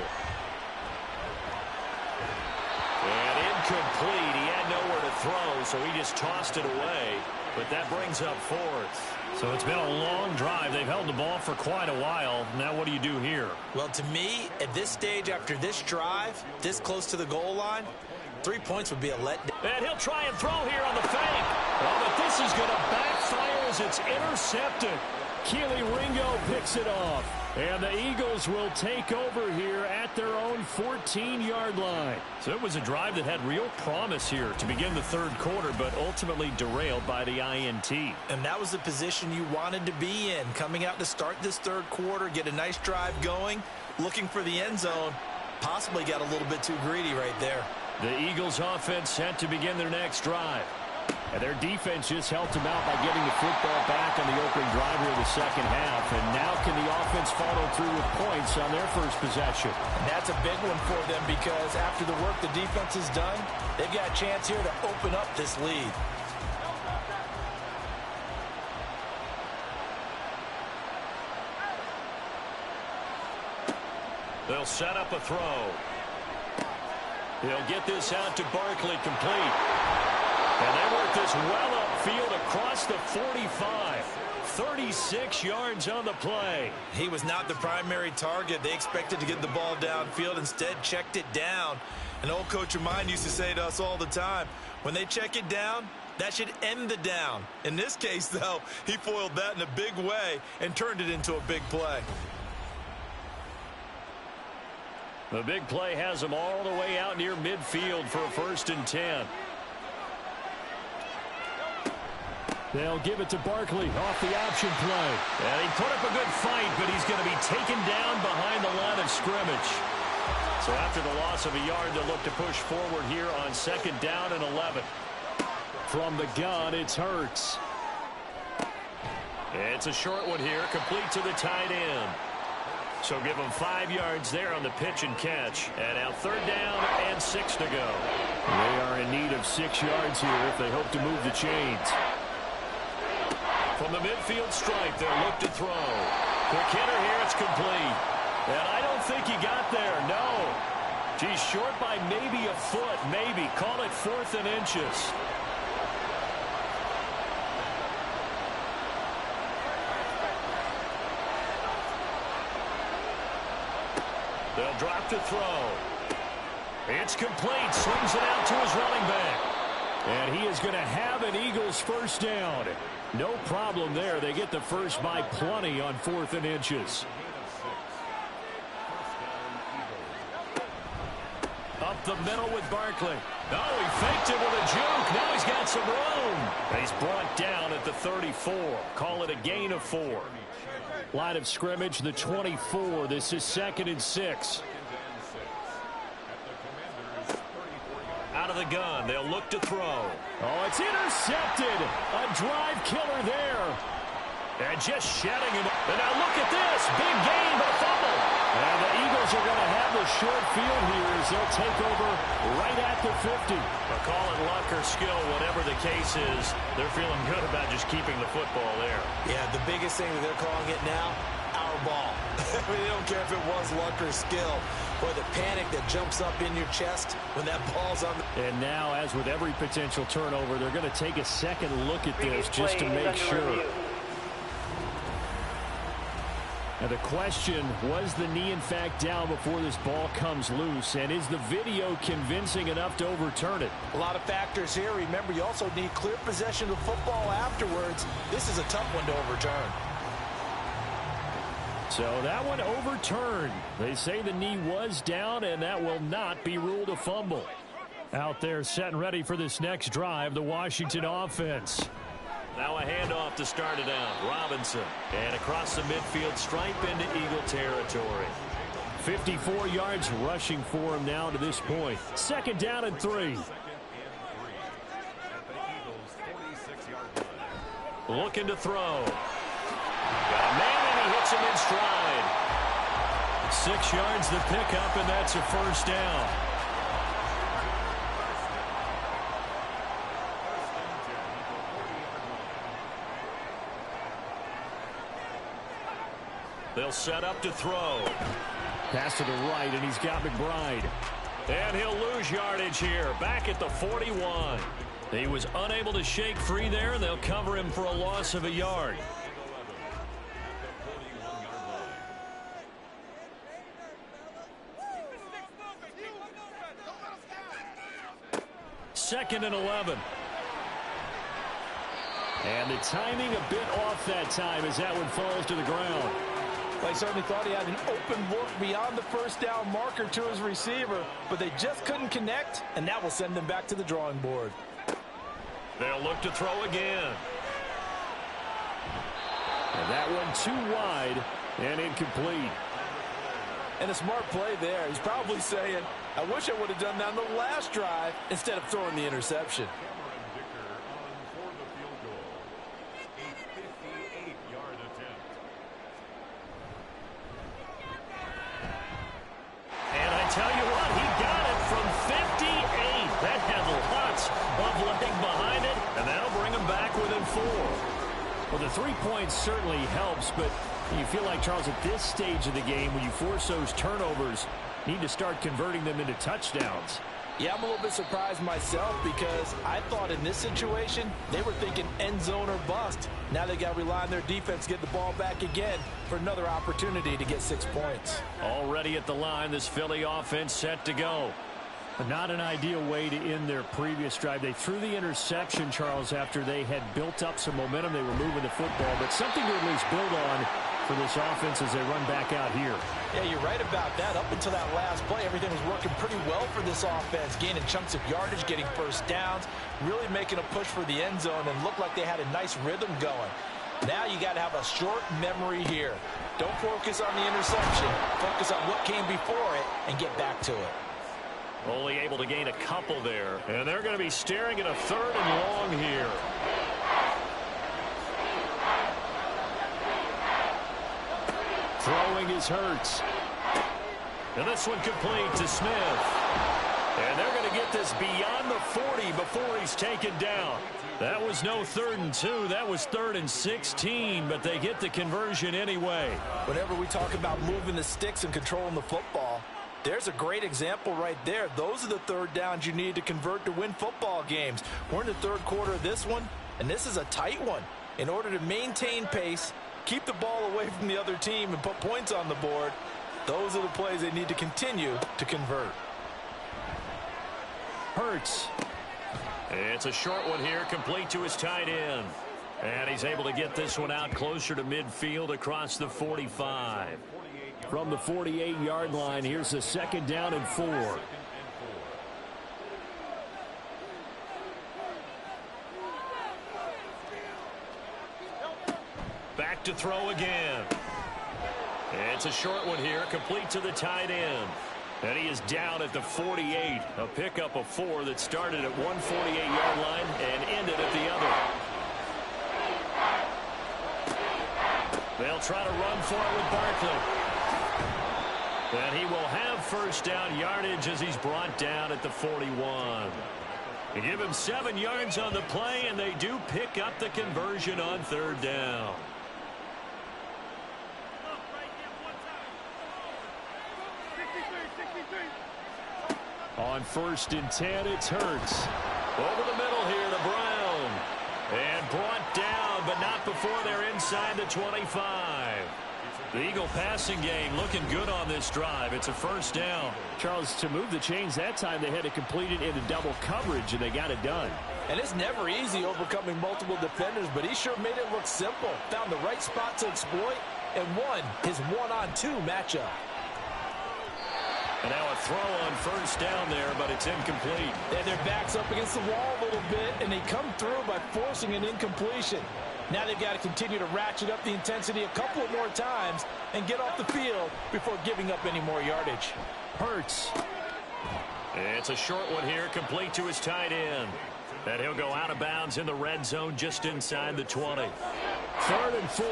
Speaker 2: And incomplete. He had nowhere to throw, so he just tossed it away. But that brings up 4th. So it's been a long drive. They've held the ball for quite a while. Now what do you do here?
Speaker 4: Well, to me, at this stage, after this drive, this close to the goal line, 3 points would be a letdown.
Speaker 2: And he'll try and throw here on the fake. Oh, but this is going to backfire as it's intercepted. Keely Ringo picks it off. And the Eagles will take over here at their own 14-yard line. So it was a drive that had real promise here to begin the 3rd quarter, but ultimately derailed by the INT.
Speaker 4: And that was the position you wanted to be in, coming out to start this 3rd quarter, get a nice drive going, looking for the end zone. Possibly got a little bit too greedy right there.
Speaker 2: The Eagles offense set to begin their next drive. And their defense just helped them out by getting the football back on the opening drive here in the second half. And now can the offense follow through with points on their first possession?
Speaker 4: And that's a big one for them because after the work the defense has done, they've got a chance here to open up this lead.
Speaker 2: They'll set up a throw. He'll get this out to Barkley, complete. And they work this well upfield across the 45. 36 yards on the play.
Speaker 4: He was not the primary target. They expected to get the ball downfield. Instead, checked it down. An old coach of mine used to say to us all the time, when they check it down, that should end the down. In this case, though, he foiled that in a big way and turned it into a big play.
Speaker 2: The big play has them all the way out near midfield for a 1st and 10. They'll give it to Barkley off the option play. And he put up a good fight, but he's going to be taken down behind the line of scrimmage. So after the loss of a yard, they'll look to push forward here on 2nd down and 11. From the gun, it's Hurts. It's a short one here, complete to the tight end. So give them 5 yards there on the pitch and catch. And now 3rd down and 6 to go. They are in need of 6 yards here if they hope to move the chains. From the midfield stripe, they'll look to throw. Quick hitter here, it's complete. And I don't think he got there, no. He's short by maybe a foot, maybe. Call it 4th and inches. They'll drop to throw. It's complete. Swings it out to his running back. And he is going to have an Eagles 1st down. No problem there. They get the first by plenty on 4th and inches. Up the middle with Barkley. Oh, he faked it with a juke. Now he's got some room. He's brought down at the 34. Call it a gain of 4. Line of scrimmage, the 24. This is 2nd and 6. Out of the gun, they'll look to throw. Oh, it's intercepted. A drive killer there. And just shedding him. And now look at this. Big gain, but a fumble. And the Eagles are going to have the short field here as they'll take over right at the 50. But call it luck or skill, whatever the case is, they're feeling good about just keeping the football there.
Speaker 4: Yeah, the biggest thing that they're calling it now, our ball. I mean, they don't care if it was luck or skill. Or the panic that jumps up in your chest when that ball's on the...
Speaker 2: And now, as with every potential turnover, they're going to take a second look at this just to make sure. Now the question, was the knee in fact down before this ball comes loose? And is the video convincing enough to overturn it?
Speaker 4: A lot of factors here. Remember, you also need clear possession of football afterwards. This is a tough one to overturn.
Speaker 2: So that one overturned. They say the knee was down, and that will not be ruled a fumble. Out there set and ready for this next drive, the Washington offense. Now a handoff to start it out. Robinson. And across the midfield stripe into Eagle territory. 54 yards rushing for him now to this point. 2nd down and 3. Looking to throw. Got a man, and he hits him in stride. 6 yards the pickup, and that's a 1st down. They'll set up to throw. Pass to the right, and he's got McBride. And he'll lose yardage here, back at the 41. He was unable to shake free there, and they'll cover him for a loss of a yard. 2nd and 11. And the timing a bit off that time as that one falls to the ground.
Speaker 4: Well, he certainly thought he had an open look beyond the 1st down marker to his receiver, but they just couldn't connect, and that will send them back to the drawing board.
Speaker 2: They'll look to throw again. And that one too wide and incomplete.
Speaker 4: And a smart play there. He's probably saying, I wish I would have done that on the last drive instead of throwing the interception.
Speaker 2: 4. Well, the 3 points certainly helps, but you feel like, Charles, at this stage of the game, when you force those turnovers, you need to start converting them into touchdowns.
Speaker 4: Yeah, I'm a little bit surprised myself because I thought in this situation, they were thinking end zone or bust. Now they got to rely on their defense to get the ball back again for another opportunity to get 6 points.
Speaker 2: Already at the line, this Philly offense set to go. But not an ideal way to end their previous drive. They threw the interception, Charles, after they had built up some momentum. They were moving the football, but something to at least build on for this offense as they run back out here.
Speaker 4: Yeah, you're right about that. Up until that last play, everything was working pretty well for this offense, gaining chunks of yardage, getting first downs, really making a push for the end zone, and looked like they had a nice rhythm going. Now you got to have a short memory here. Don't focus on the interception. Focus on what came before it and get back to it.
Speaker 2: Only able to gain a couple there. And they're going to be staring at a 3rd and long here. Throwing is Hurts. And this one complete to Smith. And they're going to get this beyond the 40 before he's taken down. That was no 3rd and 2. That was 3rd and 16, but they get the conversion anyway.
Speaker 4: Whenever we talk about moving the sticks and controlling the football, there's a great example right there. Those are the 3rd downs you need to convert to win football games. We're in the 3rd quarter of this one, and this is a tight one. In order to maintain pace, keep the ball away from the other team, and put points on the board, those are the plays they need to continue to convert.
Speaker 2: Hurts. It's a short one here, complete to his tight end. And he's able to get this one out closer to midfield across the 45. From the 48-yard line, here's the 2nd down and 4. Back to throw again. It's a short one here, complete to the tight end. And he is down at the 48. A pickup of 4 that started at one 48-yard line and ended at the other. They'll try to run for it with Barkley. And he will have first down yardage as he's brought down at the 41. They give him 7 yards on the play, and they do pick up the conversion on 3rd down. On 1st and 10, it's Hurts. Over the middle here to Brown. And brought down, but not before they're inside the 25. The Eagle passing game looking good on this drive. It's a 1st down. Charles, to move the chains that time, they had to complete it into double coverage, and they got it done.
Speaker 4: And it's never easy overcoming multiple defenders, but he sure made it look simple. Found the right spot to exploit and won his 1-on-2 matchup.
Speaker 2: And now a throw on 1st down there, but it's incomplete.
Speaker 4: And their back's up against the wall a little bit, and they come through by forcing an incompletion. Now they've got to continue to ratchet up the intensity a couple more times and get off the field before giving up any more yardage.
Speaker 2: Hurts. It's a short one here, complete to his tight end. And he'll go out of bounds in the red zone just inside the 20. 3rd and 4.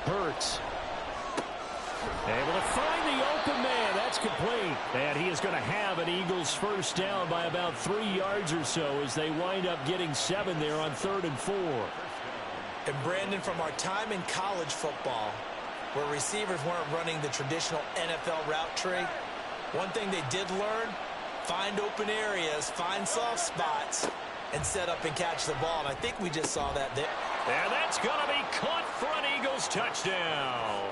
Speaker 2: Hurts. Able to find the open man. That's complete. And he is going to have an Eagles first down by about 3 yards or so as they wind up getting 7 there on 3rd and 4.
Speaker 4: And Brandon, from our time in college football, where receivers weren't running the traditional NFL route tree, one thing they did learn, find open areas, find soft spots, and set up and catch the ball. And I think we just saw that there.
Speaker 2: And that's going to be caught for an Eagles touchdown.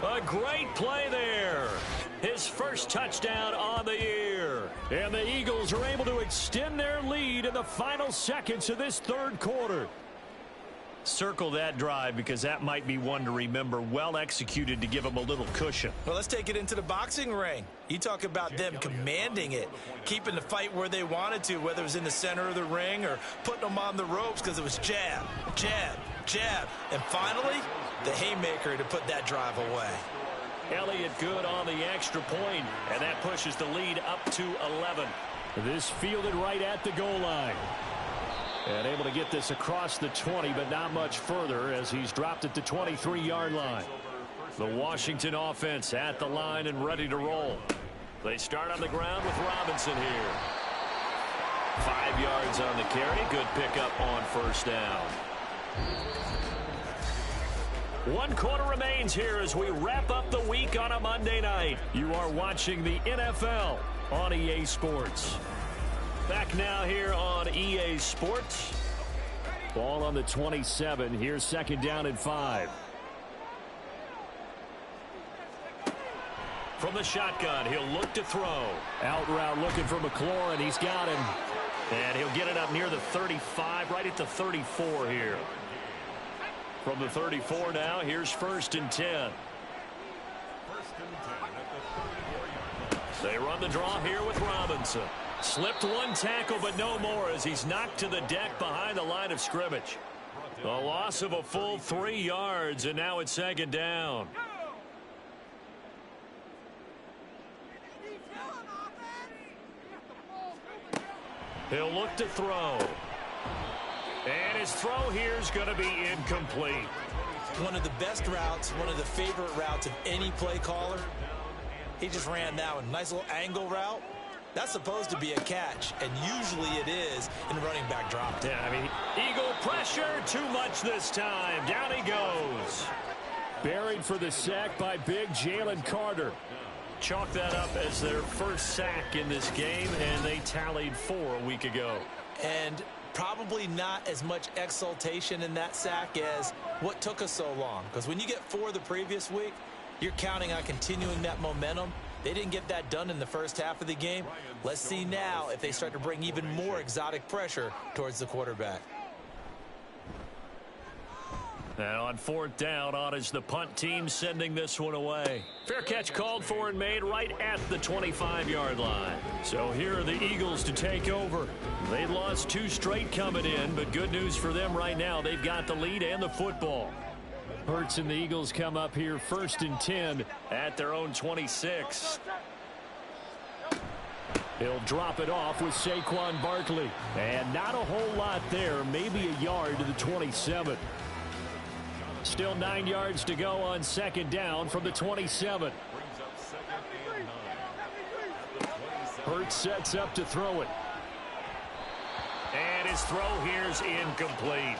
Speaker 2: A great play there. His first touchdown on the year. And the Eagles are able to extend their lead in the final seconds of this 3rd quarter. Circle that drive because that might be one to remember. Well executed to give them a little cushion.
Speaker 4: Well, let's take it into the boxing ring. You talk about them commanding it, keeping the fight where they wanted to, whether it was in the center of the ring or putting them on the ropes because it was jab, jab, jab. And finally, the haymaker to put that drive away.
Speaker 2: Elliott good on the extra point, and that pushes the lead up to 11. This fielded right at the goal line. And able to get this across the 20, but not much further as he's dropped at the 23-yard line. The Washington offense at the line and ready to roll. They start on the ground with Robinson here. 5 yards on the carry. Good pickup on first down. 1 quarter remains here as we wrap up the week on a Monday night. You are watching the NFL on EA Sports. Back now here on EA Sports. Ball on the 27. Here's second down and 5. From the shotgun, he'll look to throw. Out route looking for McLaurin. He's got him. And he'll get it up near the 35, right at the 34 here. From the 34 now, here's first and 10. They run the draw here with Robinson. Slipped 1 tackle, but no more as he's knocked to the deck behind the line of scrimmage. A loss of a full 3 yards, and now it's second down. He'll look to throw. And his throw here is going to be incomplete.
Speaker 4: One of the best routes, one of the favorite routes of any play caller. He just ran that one. Nice little angle route. That's supposed to be a catch, and usually it is in running back drop.
Speaker 2: Yeah, I mean, Eagle pressure, too much this time. Down he goes. Buried for the sack by big Jalen Carter. Chalk that up as their first sack in this game, and they tallied 4 a week ago.
Speaker 4: And probably not as much exultation in that sack as what took us so long. Because when you get 4 the previous week, you're counting on continuing that momentum. They didn't get that done in the first half of the game. Let's see now if they start to bring even more exotic pressure towards the quarterback.
Speaker 2: And on 4th down, on is the punt team sending this one away. Fair catch called for and made right at the 25-yard line. So here are the Eagles to take over. They lost 2 straight coming in, but good news for them right now. They've got the lead and the football. Hurts and the Eagles come up here first and 10 at their own 26. He'll drop it off with Saquon Barkley. And not a whole lot there, maybe a yard to the 27. Still 9 yards to go on second down from the 27. Hurts sets up to throw it. And his throw here's incomplete.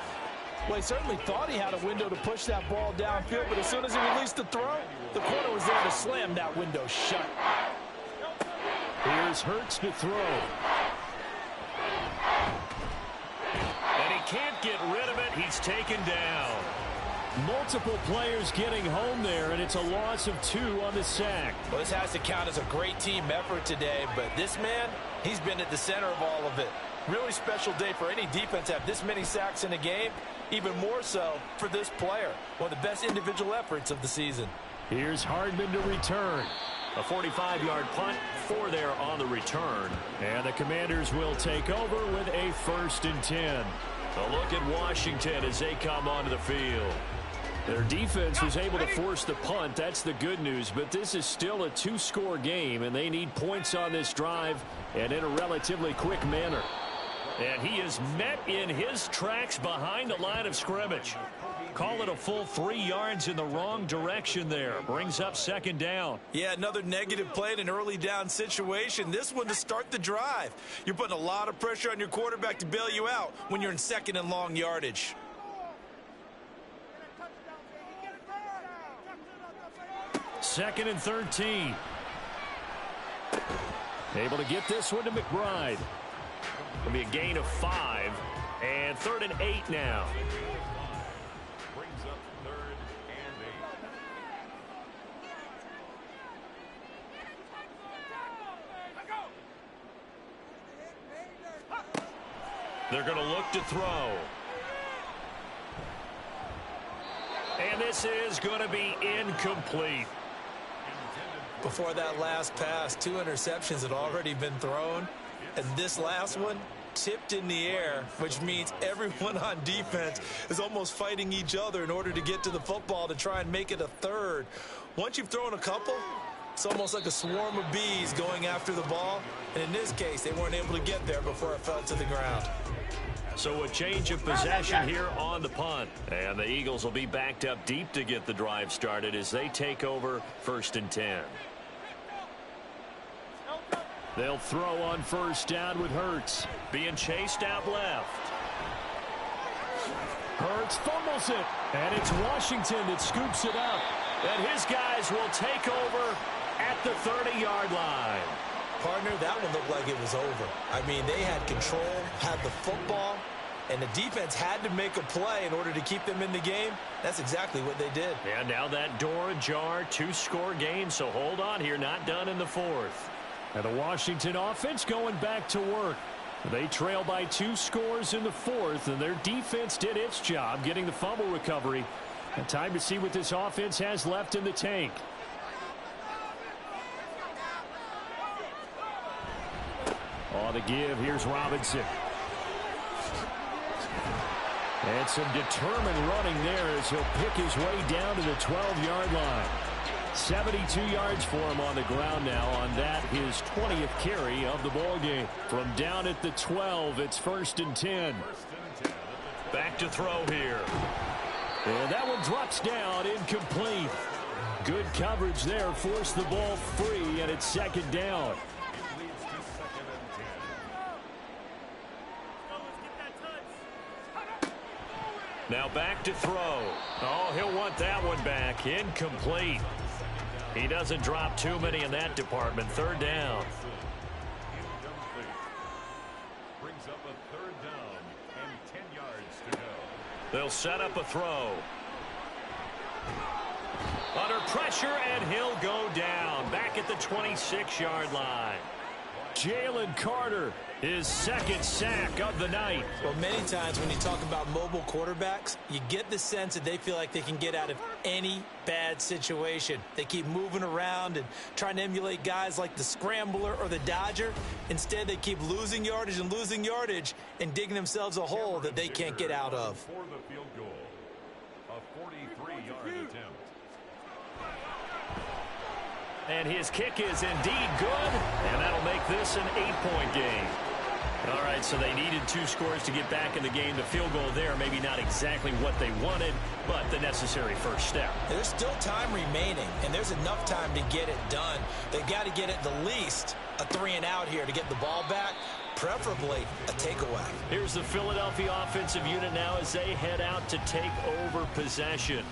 Speaker 4: Well, he certainly thought he had a window to push that ball downfield, but as soon as he released the throw, the corner was there to slam that window shut.
Speaker 2: Here's Hurts to throw. And he can't get rid of it. He's taken down. Multiple players getting home there, and it's a loss of 2 on the sack.
Speaker 4: Well, this has to count as a great team effort today, but this man, he's been at the center of all of it. Really special day for any defense to have this many sacks in a game, even more so for this player. One of the best individual efforts of the season.
Speaker 2: Here's Hardman to return. A 45-yard punt, 4 there on the return. And the Commanders will take over with a first and 10. A look at Washington as they come onto the field. Their defense was able to force the punt. That's the good news. But this is still a 2-score game, and they need points on this drive and in a relatively quick manner. And he is met in his tracks behind the line of scrimmage. Call it a full 3 yards in the wrong direction there. Brings up second down.
Speaker 4: Yeah, another negative play in an early down situation. This one to start the drive. You're putting a lot of pressure on your quarterback to bail you out when you're in second and long yardage.
Speaker 2: Second and 13. Able to get this one to McBride. It'll be a gain of 5. And 3rd and 8 now.
Speaker 5: Brings up 3rd and 8.
Speaker 2: They're going to look to throw. And this is going to be incomplete.
Speaker 4: Before that last pass, 2 interceptions had already been thrown. And this last one tipped in the air, which means everyone on defense is almost fighting each other in order to get to the football to try and make it a third. Once you've thrown a couple, it's almost like a swarm of bees going after the ball. And in this case, they weren't able to get there before it fell to the ground.
Speaker 2: So a change of possession here on the punt. And the Eagles will be backed up deep to get the drive started as they take over 1st and 10. They'll throw on 1st down with Hurts. Being chased out left. Hurts fumbles it. And it's Washington that scoops it up. And his guys will take over at the 30-yard line.
Speaker 4: Partner, that one looked like it was over. I mean, they had control, had the football, and the defense had to make a play in order to keep them in the game. That's exactly what they did.
Speaker 2: And now that door ajar, 2-score game, so hold on here, not done in the 4th. And the Washington offense going back to work. They trail by 2 scores in the 4th, and their defense did its job getting the fumble recovery. And time to see what this offense has left in the tank. On the give, here's Robinson. And some determined running there as he'll pick his way down to the 12-yard line. 72 yards for him on the ground now on that, his 20th carry of the ball game. From down at the 12, it's 1st and 10. Back to throw here. And that one drops down, incomplete. Good coverage there, forced the ball free, and it's 2nd down. Now back to throw. Oh, he'll want that one back. Incomplete. He doesn't drop too many in that department. 3rd down.
Speaker 5: Brings up a 3rd down and 10 yards to go.
Speaker 2: They'll set up a throw. Under pressure, and he'll go down. Back at the 26-yard line. Jalen Carter, his 2nd sack of the night.
Speaker 4: Well, many times when you talk about mobile quarterbacks, you get the sense that they feel like they can get out of any bad situation. They keep moving around and trying to emulate guys like the Scrambler or the Dodger. Instead, they keep losing yardage and digging themselves a hole that they can't get out of.
Speaker 5: For the field goal, a 43-yard attempt.
Speaker 2: And his kick is indeed good, and that'll make this an 8-point game. All right, so they needed 2 scores to get back in the game. The field goal there, maybe not exactly what they wanted, but the necessary first step.
Speaker 4: There's still time remaining, and there's enough time to get it done. They've got to get at the least a 3-and-out here to get the ball back, preferably a takeaway.
Speaker 2: Here's the Philadelphia offensive unit now as they head out to take over possession.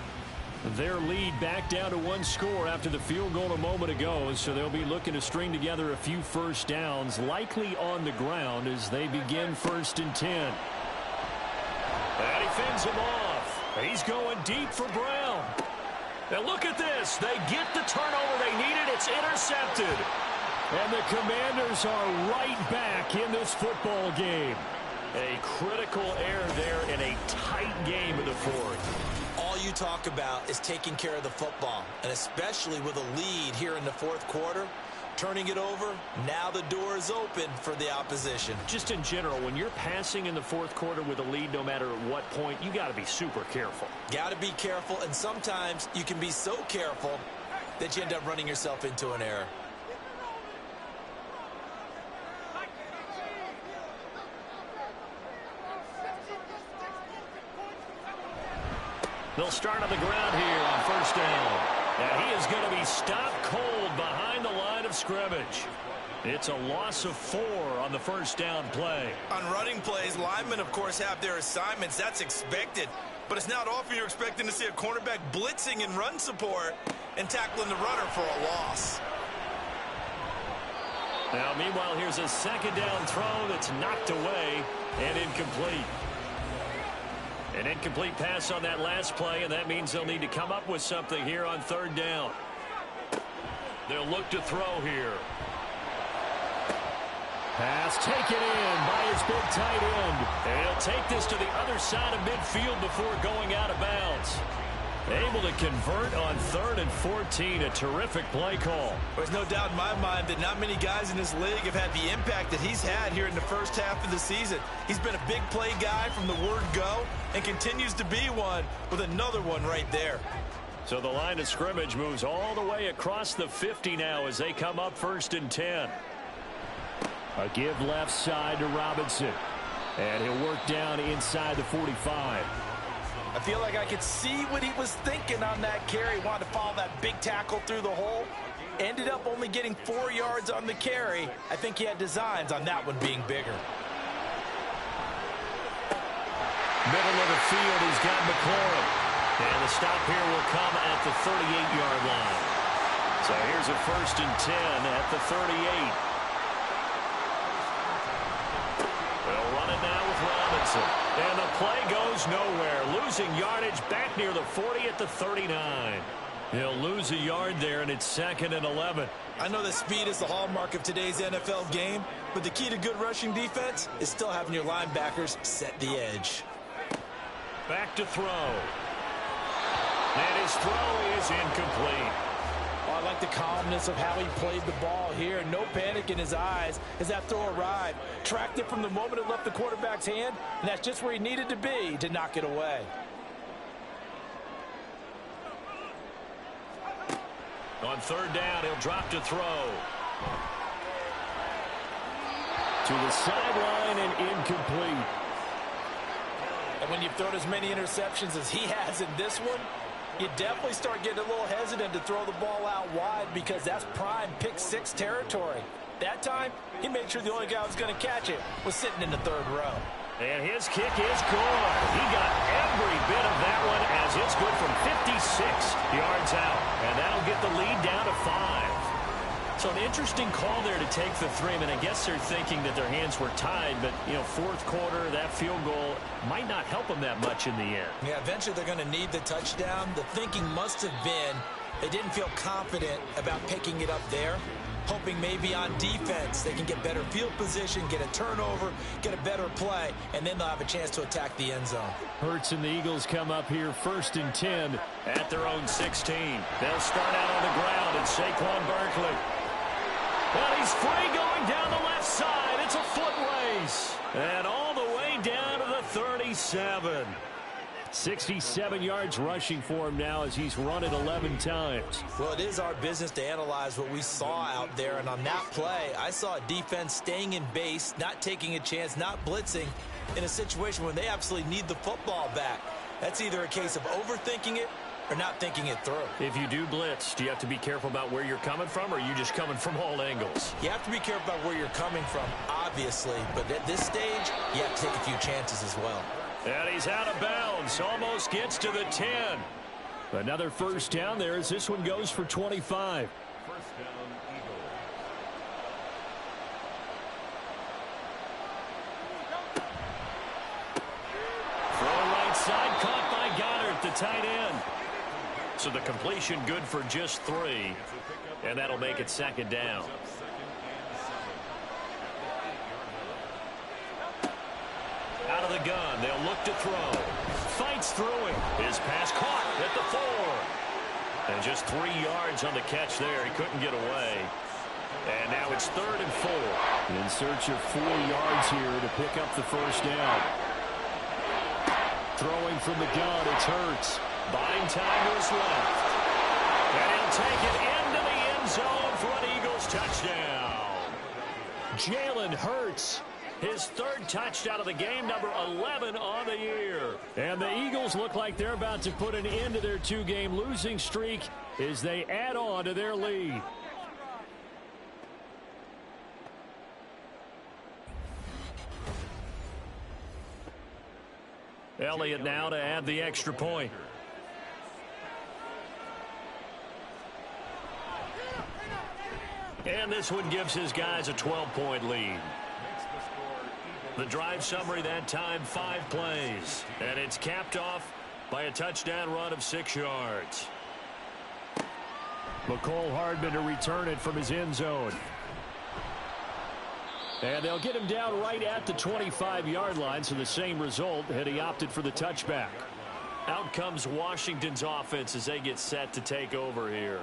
Speaker 2: Their lead back down to 1 score after the field goal a moment ago, so they'll be looking to string together a few 1st downs, likely on the ground as they begin 1st and 10. And he fends him off. He's going deep for Brown. And look at this. They get the turnover they needed. It's intercepted. And the Commanders are right back in this football game. A critical error there in a tight game in the 4th.
Speaker 4: All you talk about is taking care of the football, and especially with a lead here in the 4th quarter, turning it over, now the door is open for the opposition.
Speaker 2: Just in general, when you're passing in the 4th quarter with a lead, no matter at what point, you got to be super careful.
Speaker 4: Got to be careful, and sometimes you can be so careful that you end up running yourself into an error.
Speaker 2: They'll start on the ground here on 1st down. And he is going to be stopped cold behind the line of scrimmage. It's a loss of 4 on the 1st down play.
Speaker 7: On running plays, linemen, of course, have their assignments. That's expected. But it's not often you're expecting to see a cornerback blitzing in run support and tackling the runner for a loss.
Speaker 2: Now, meanwhile, here's a 2nd down throw that's knocked away and incomplete. An incomplete pass on that last play, and that means they'll need to come up with something here on 3rd down. They'll look to throw here. Pass taken in by his big tight end. And he'll take this to the other side of midfield before going out of bounds. Able to convert on 3rd and 14. A terrific play call.
Speaker 7: There's no doubt in my mind that not many guys in this league have had the impact that he's had here in the 1st half of the season. He's been a big play guy from the word go and continues to be one with another one right there.
Speaker 2: So the line of scrimmage moves all the way across the 50 now as they come up 1st and 10. A give left side to Robinson. And he'll work down inside the 45.
Speaker 4: I feel like I could see what he was thinking on that carry. Wanted to follow that big tackle through the hole. Ended up only getting 4 yards on the carry. I think he had designs on that one being bigger.
Speaker 2: Middle of the field, he's got McLaurin. And the stop here will come at the 38-yard line. So here's a 1st and 10 at the 38. They'll run it now with Robinson. And the play goes nowhere. Losing yardage back near the 40 at the 39. He'll lose a yard there, and it's 2nd and 11.
Speaker 7: I know that speed is the hallmark of today's NFL game, but the key to good rushing defense is still having your linebackers set the edge.
Speaker 2: Back to throw. And his throw is incomplete.
Speaker 4: Oh, I like the calmness of how he played the ball here. No panic in his eyes as that throw arrived. Tracked it from the moment it left the quarterback's hand, and that's just where he needed to be to knock it away.
Speaker 2: On 3rd down, he'll drop to throw. To the sideline and incomplete.
Speaker 4: And when you've thrown as many interceptions as he has in this one, you definitely start getting a little hesitant to throw the ball out wide because that's prime pick 6 territory. That time, he made sure the only guy who was going to catch it was sitting in the 3rd row.
Speaker 2: And his kick is good. He got every bit of that one as it's good from 56 yards out. And that'll get the lead down to 5. So an interesting call there to take the 3. I mean, I guess they're thinking that their hands were tied, but, you know, 4th quarter, that field goal might not help them that much in the end.
Speaker 7: Yeah, eventually they're going to need the touchdown. The thinking must have been they didn't feel confident about picking it up there, hoping maybe on defense they can get better field position, get a turnover, get a better play, and then they'll have a chance to attack the end zone.
Speaker 2: Hurts and the Eagles come up here 1st and 10 at their own 16. They'll start out on the ground at Saquon Barkley. Well, he's free going down the left side. It's a foot race. And all the way down to the 37. 67 yards rushing for him now as he's run it 11 times.
Speaker 7: Well, it is our business to analyze what we saw out there. And on that play, I saw a defense staying in base, not taking a chance, not blitzing in a situation when they absolutely need the football back. That's either a case of overthinking it or not thinking it through.
Speaker 2: If you do blitz, do you have to be careful about where you're coming from, or are you just coming from all angles?
Speaker 7: You have to be careful about where you're coming from, obviously. But at this stage, you have to take a few chances as well.
Speaker 2: And he's out of bounds. Almost gets to the 10. Another 1st down there as this one goes for 25.
Speaker 5: 1st down, Eagles.
Speaker 2: Throw right side, caught by Goddard, the tight end. So the completion good for just 3. And that'll make it 2nd down. Out of the gun, they'll look to throw. Fights through him. His pass caught at the 4. And just 3 yards on the catch there. He couldn't get away. And now it's 3rd and 4. In search of 4 yards here to pick up the 1st down. Throwing from the gun, it's Hurts. Buying time to his left. And he'll take it into the end zone for an Eagles touchdown. Jalen Hurts. His 3rd touchdown of the game, number 11 on the year. And the Eagles look like they're about to put an end to their 2-game losing streak as they add on to their lead. Elliott now to add the extra point. And this one gives his guys a 12-point lead. The drive summary that time, 5 plays. And it's capped off by a touchdown run of 6 yards. McCole Hardman to return it from his end zone. And they'll get him down right at the 25-yard line, so the same result had he opted for the touchback. Out comes Washington's offense as they get set to take over here.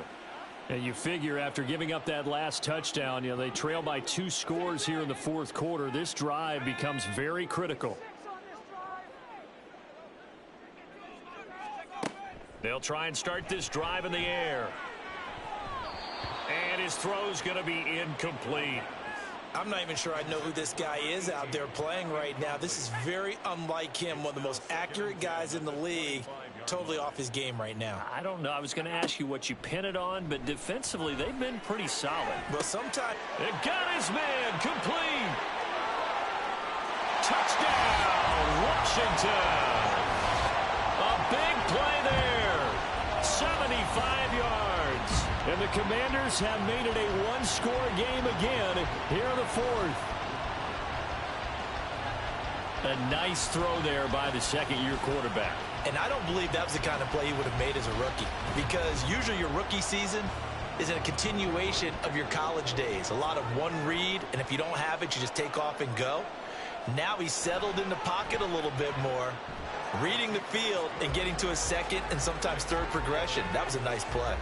Speaker 2: And you figure after giving up that last touchdown, you know, they trail by 2 scores here in the 4th quarter. This drive becomes very critical. They'll try and start this drive in the air. And his throw's going to be incomplete.
Speaker 7: I'm not even sure I know who this guy is out there playing right now. This is very unlike him, one of the most accurate guys in the league. Totally off his game right now.
Speaker 2: I don't know. I was going to ask you what you pin it on, but defensively, they've been pretty solid.
Speaker 7: Well, sometimes...
Speaker 2: It got his man complete. Touchdown, Washington. A big play there. 75 yards. And the Commanders have made it a one-score game again here in the fourth. A nice throw there by the second-year quarterback.
Speaker 7: And I don't believe that was the kind of play he would have made as a rookie, because usually your rookie season is a continuation of your college days. A lot of one read, and if you don't have it, you just take off and go. Now he's settled in the pocket a little bit more, reading the field and getting to a second and sometimes third progression. That was a nice play.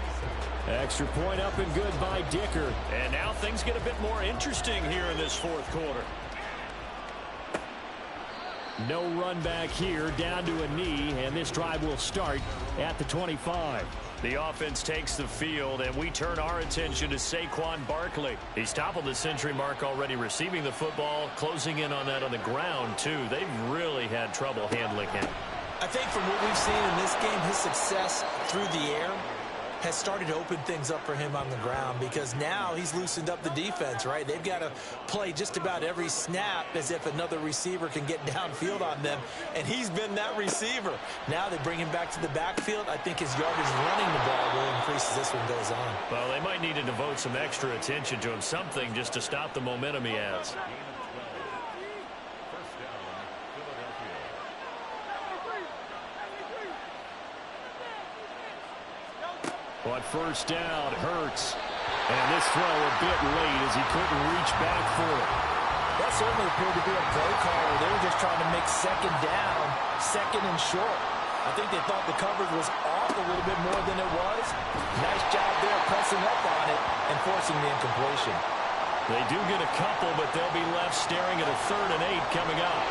Speaker 2: Extra point up and good by Dicker. And now things get a bit more interesting here in this fourth quarter. No run back here, down to a knee, and this drive will start at the 25. The offense takes the field, and we turn our attention to Saquon Barkley. He's toppled the century mark already receiving the football, closing in on that on the ground, too. They've really had trouble handling him.
Speaker 7: I think from what we've seen in this game, his success through the air has started to open things up for him on the ground, because now he's loosened up the defense, right? They've got to play just about every snap as if another receiver can get downfield on them, and he's been that receiver. Now they bring him back to the backfield. I think his yardage running the ball will increase as this one goes on.
Speaker 2: Well, they might need to devote some extra attention to him, something just to stop the momentum he has. On first down, Hurts. And this throw a bit late as he couldn't reach back for it.
Speaker 7: That certainly appeared to be a play call where they were just trying to make second down, second and short. I think they thought the coverage was off a little bit more than it was. Nice job there pressing up on it and forcing the incompletion.
Speaker 2: They do get a couple, but they'll be left staring at a 3rd and 8 coming up.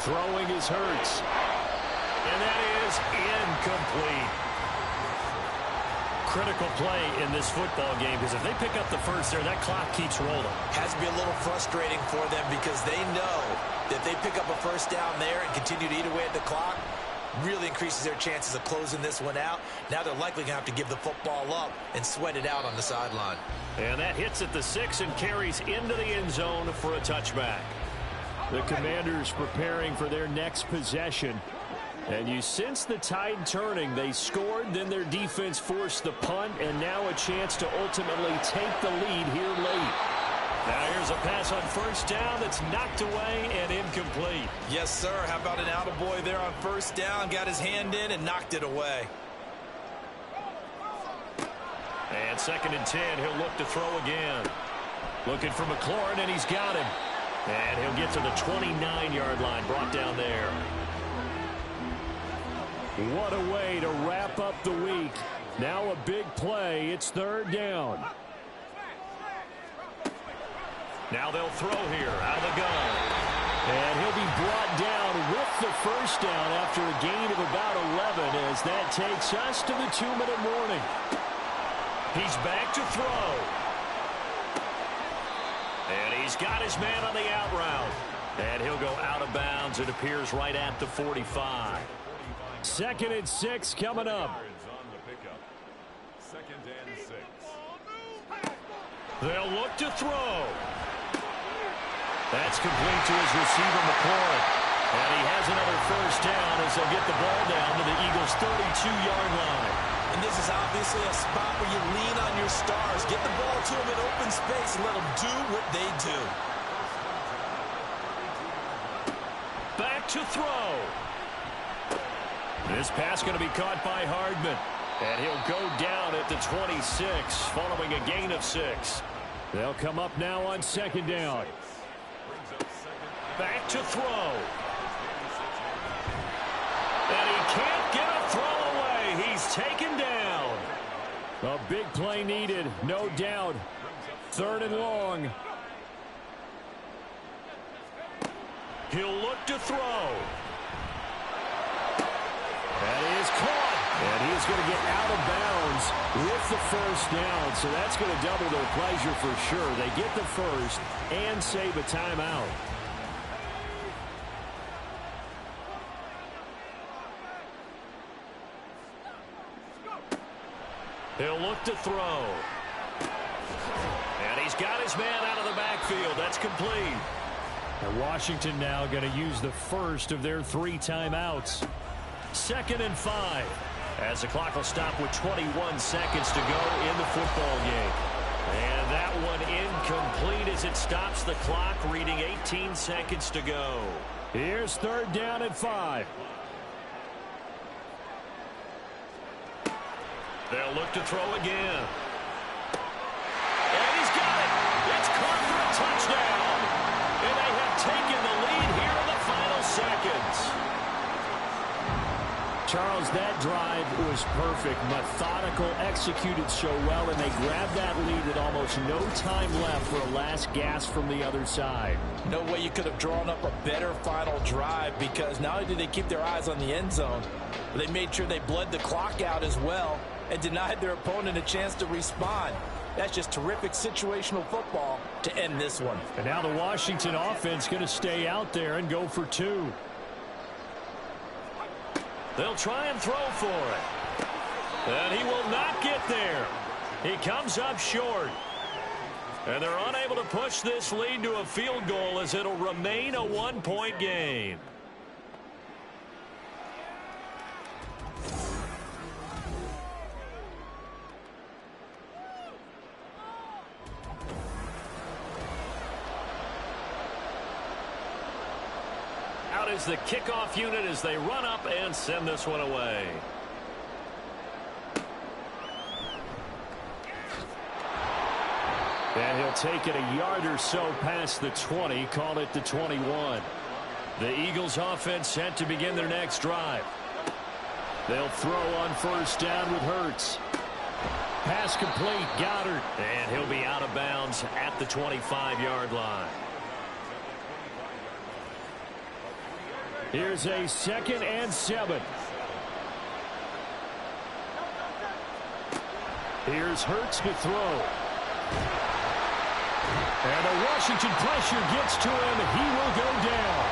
Speaker 2: Throwing is Hurts. And that is incomplete. Critical play in this football game, because if they pick up the first there, that clock keeps rolling.
Speaker 7: Has to be a little frustrating for them, because they know that if they pick up a first down there and continue to eat away at the clock, really increases their chances of closing this one out. Now they're likely going to have to give the football up and sweat it out on the sideline.
Speaker 2: And that hits at the 6 and carries into the end zone for a touchback. The Commanders preparing for their next possession. And you sense the tide turning. They scored, then their defense forced the punt, and now a chance to ultimately take the lead here late. Now here's a pass on first down that's knocked away and incomplete.
Speaker 7: Yes, sir. How about an attaboy there on first down? Got his hand in and knocked it away.
Speaker 2: And 2nd and 10, he'll look to throw again. Looking for McLaurin, and he's got him. And he'll get to the 29-yard line, brought down there. What a way to wrap up the week. Now a big play. It's 3rd down. Now they'll throw here out of the gun. And he'll be brought down with the first down after a gain of about 11, as that takes us to the 2-minute warning. He's back to throw. And he's got his man on the out route. And he'll go out of bounds. It appears right at the 45. 2nd and 6 coming up. They'll look to throw. That's complete to his receiver, McLaurin. And he has another first down as they'll get the ball down to the Eagles' 32-yard line.
Speaker 7: And this is obviously a spot where you lean on your stars. Get the ball to them in open space and let them do what they do.
Speaker 2: Back to throw. This pass going to be caught by Hardman. And he'll go down at the 26 following a gain of 6. They'll come up now on 2nd down. Back to throw. And he can't get a throw away. He's taken down. A big play needed, no doubt. 3rd and long. He'll look to throw. That is caught. And he is going to get out of bounds with the first down. So that's going to double their pleasure for sure. They get the first and save a timeout. He'll look to throw. And he's got his man out of the backfield. That's complete. And Washington now going to use the first of their 3 timeouts. 2nd and 5. As the clock will stop with 21 seconds to go in the football game. And that one incomplete as it stops the clock, reading 18 seconds to go. Here's 3rd down and 5. They'll look to throw again. And he's got it. It's caught for a touchdown. And they have taken the lead here in the final seconds. Charles, that drive was perfect, methodical, executed so well, and they grabbed that lead with almost no time left for a last gasp from the other side.
Speaker 4: No way you could have drawn up a better final drive, because not only did they keep their eyes on the end zone, but they made sure they bled the clock out as well and denied their opponent a chance to respond. That's just terrific situational football to end this one.
Speaker 2: And now the Washington offense going to stay out there and go for 2. They'll try and throw for it. And he will not get there. He comes up short. And they're unable to push this lead to a field goal as it'll remain a 1-point game. Out is the kickoff unit as they run up and send this one away. And he'll take it a yard or so past the 20, call it the 21. The Eagles offense set to begin their next drive. They'll throw on 1st down with Hurts. Pass complete, Goddard. And he'll be out of bounds at the 25-yard line. Here's a 2nd and 7. Here's Hurts to throw. And the Washington pressure gets to him. He will go down.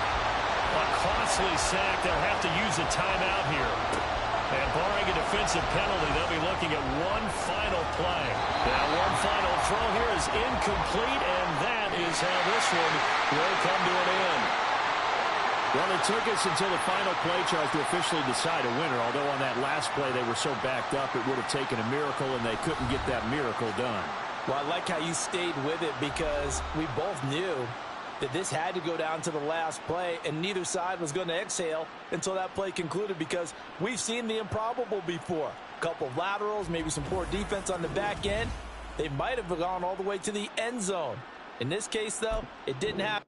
Speaker 2: A costly sack. They'll have to use a timeout here. And barring a defensive penalty, they'll be looking at one final play. That one final throw here is incomplete, and that is how this one will come to an end. Well, it took us until the final play, Charles, to officially decide a winner. Although on that last play they were so backed up, it would have taken a miracle, and they couldn't get that miracle done.
Speaker 4: Well, I like how you stayed with it, because we both knew that this had to go down to the last play, and neither side was going to exhale until that play concluded, because we've seen the improbable before. A couple of laterals, maybe some poor defense on the back end. They might have gone all the way to the end zone. In this case, though, it didn't happen.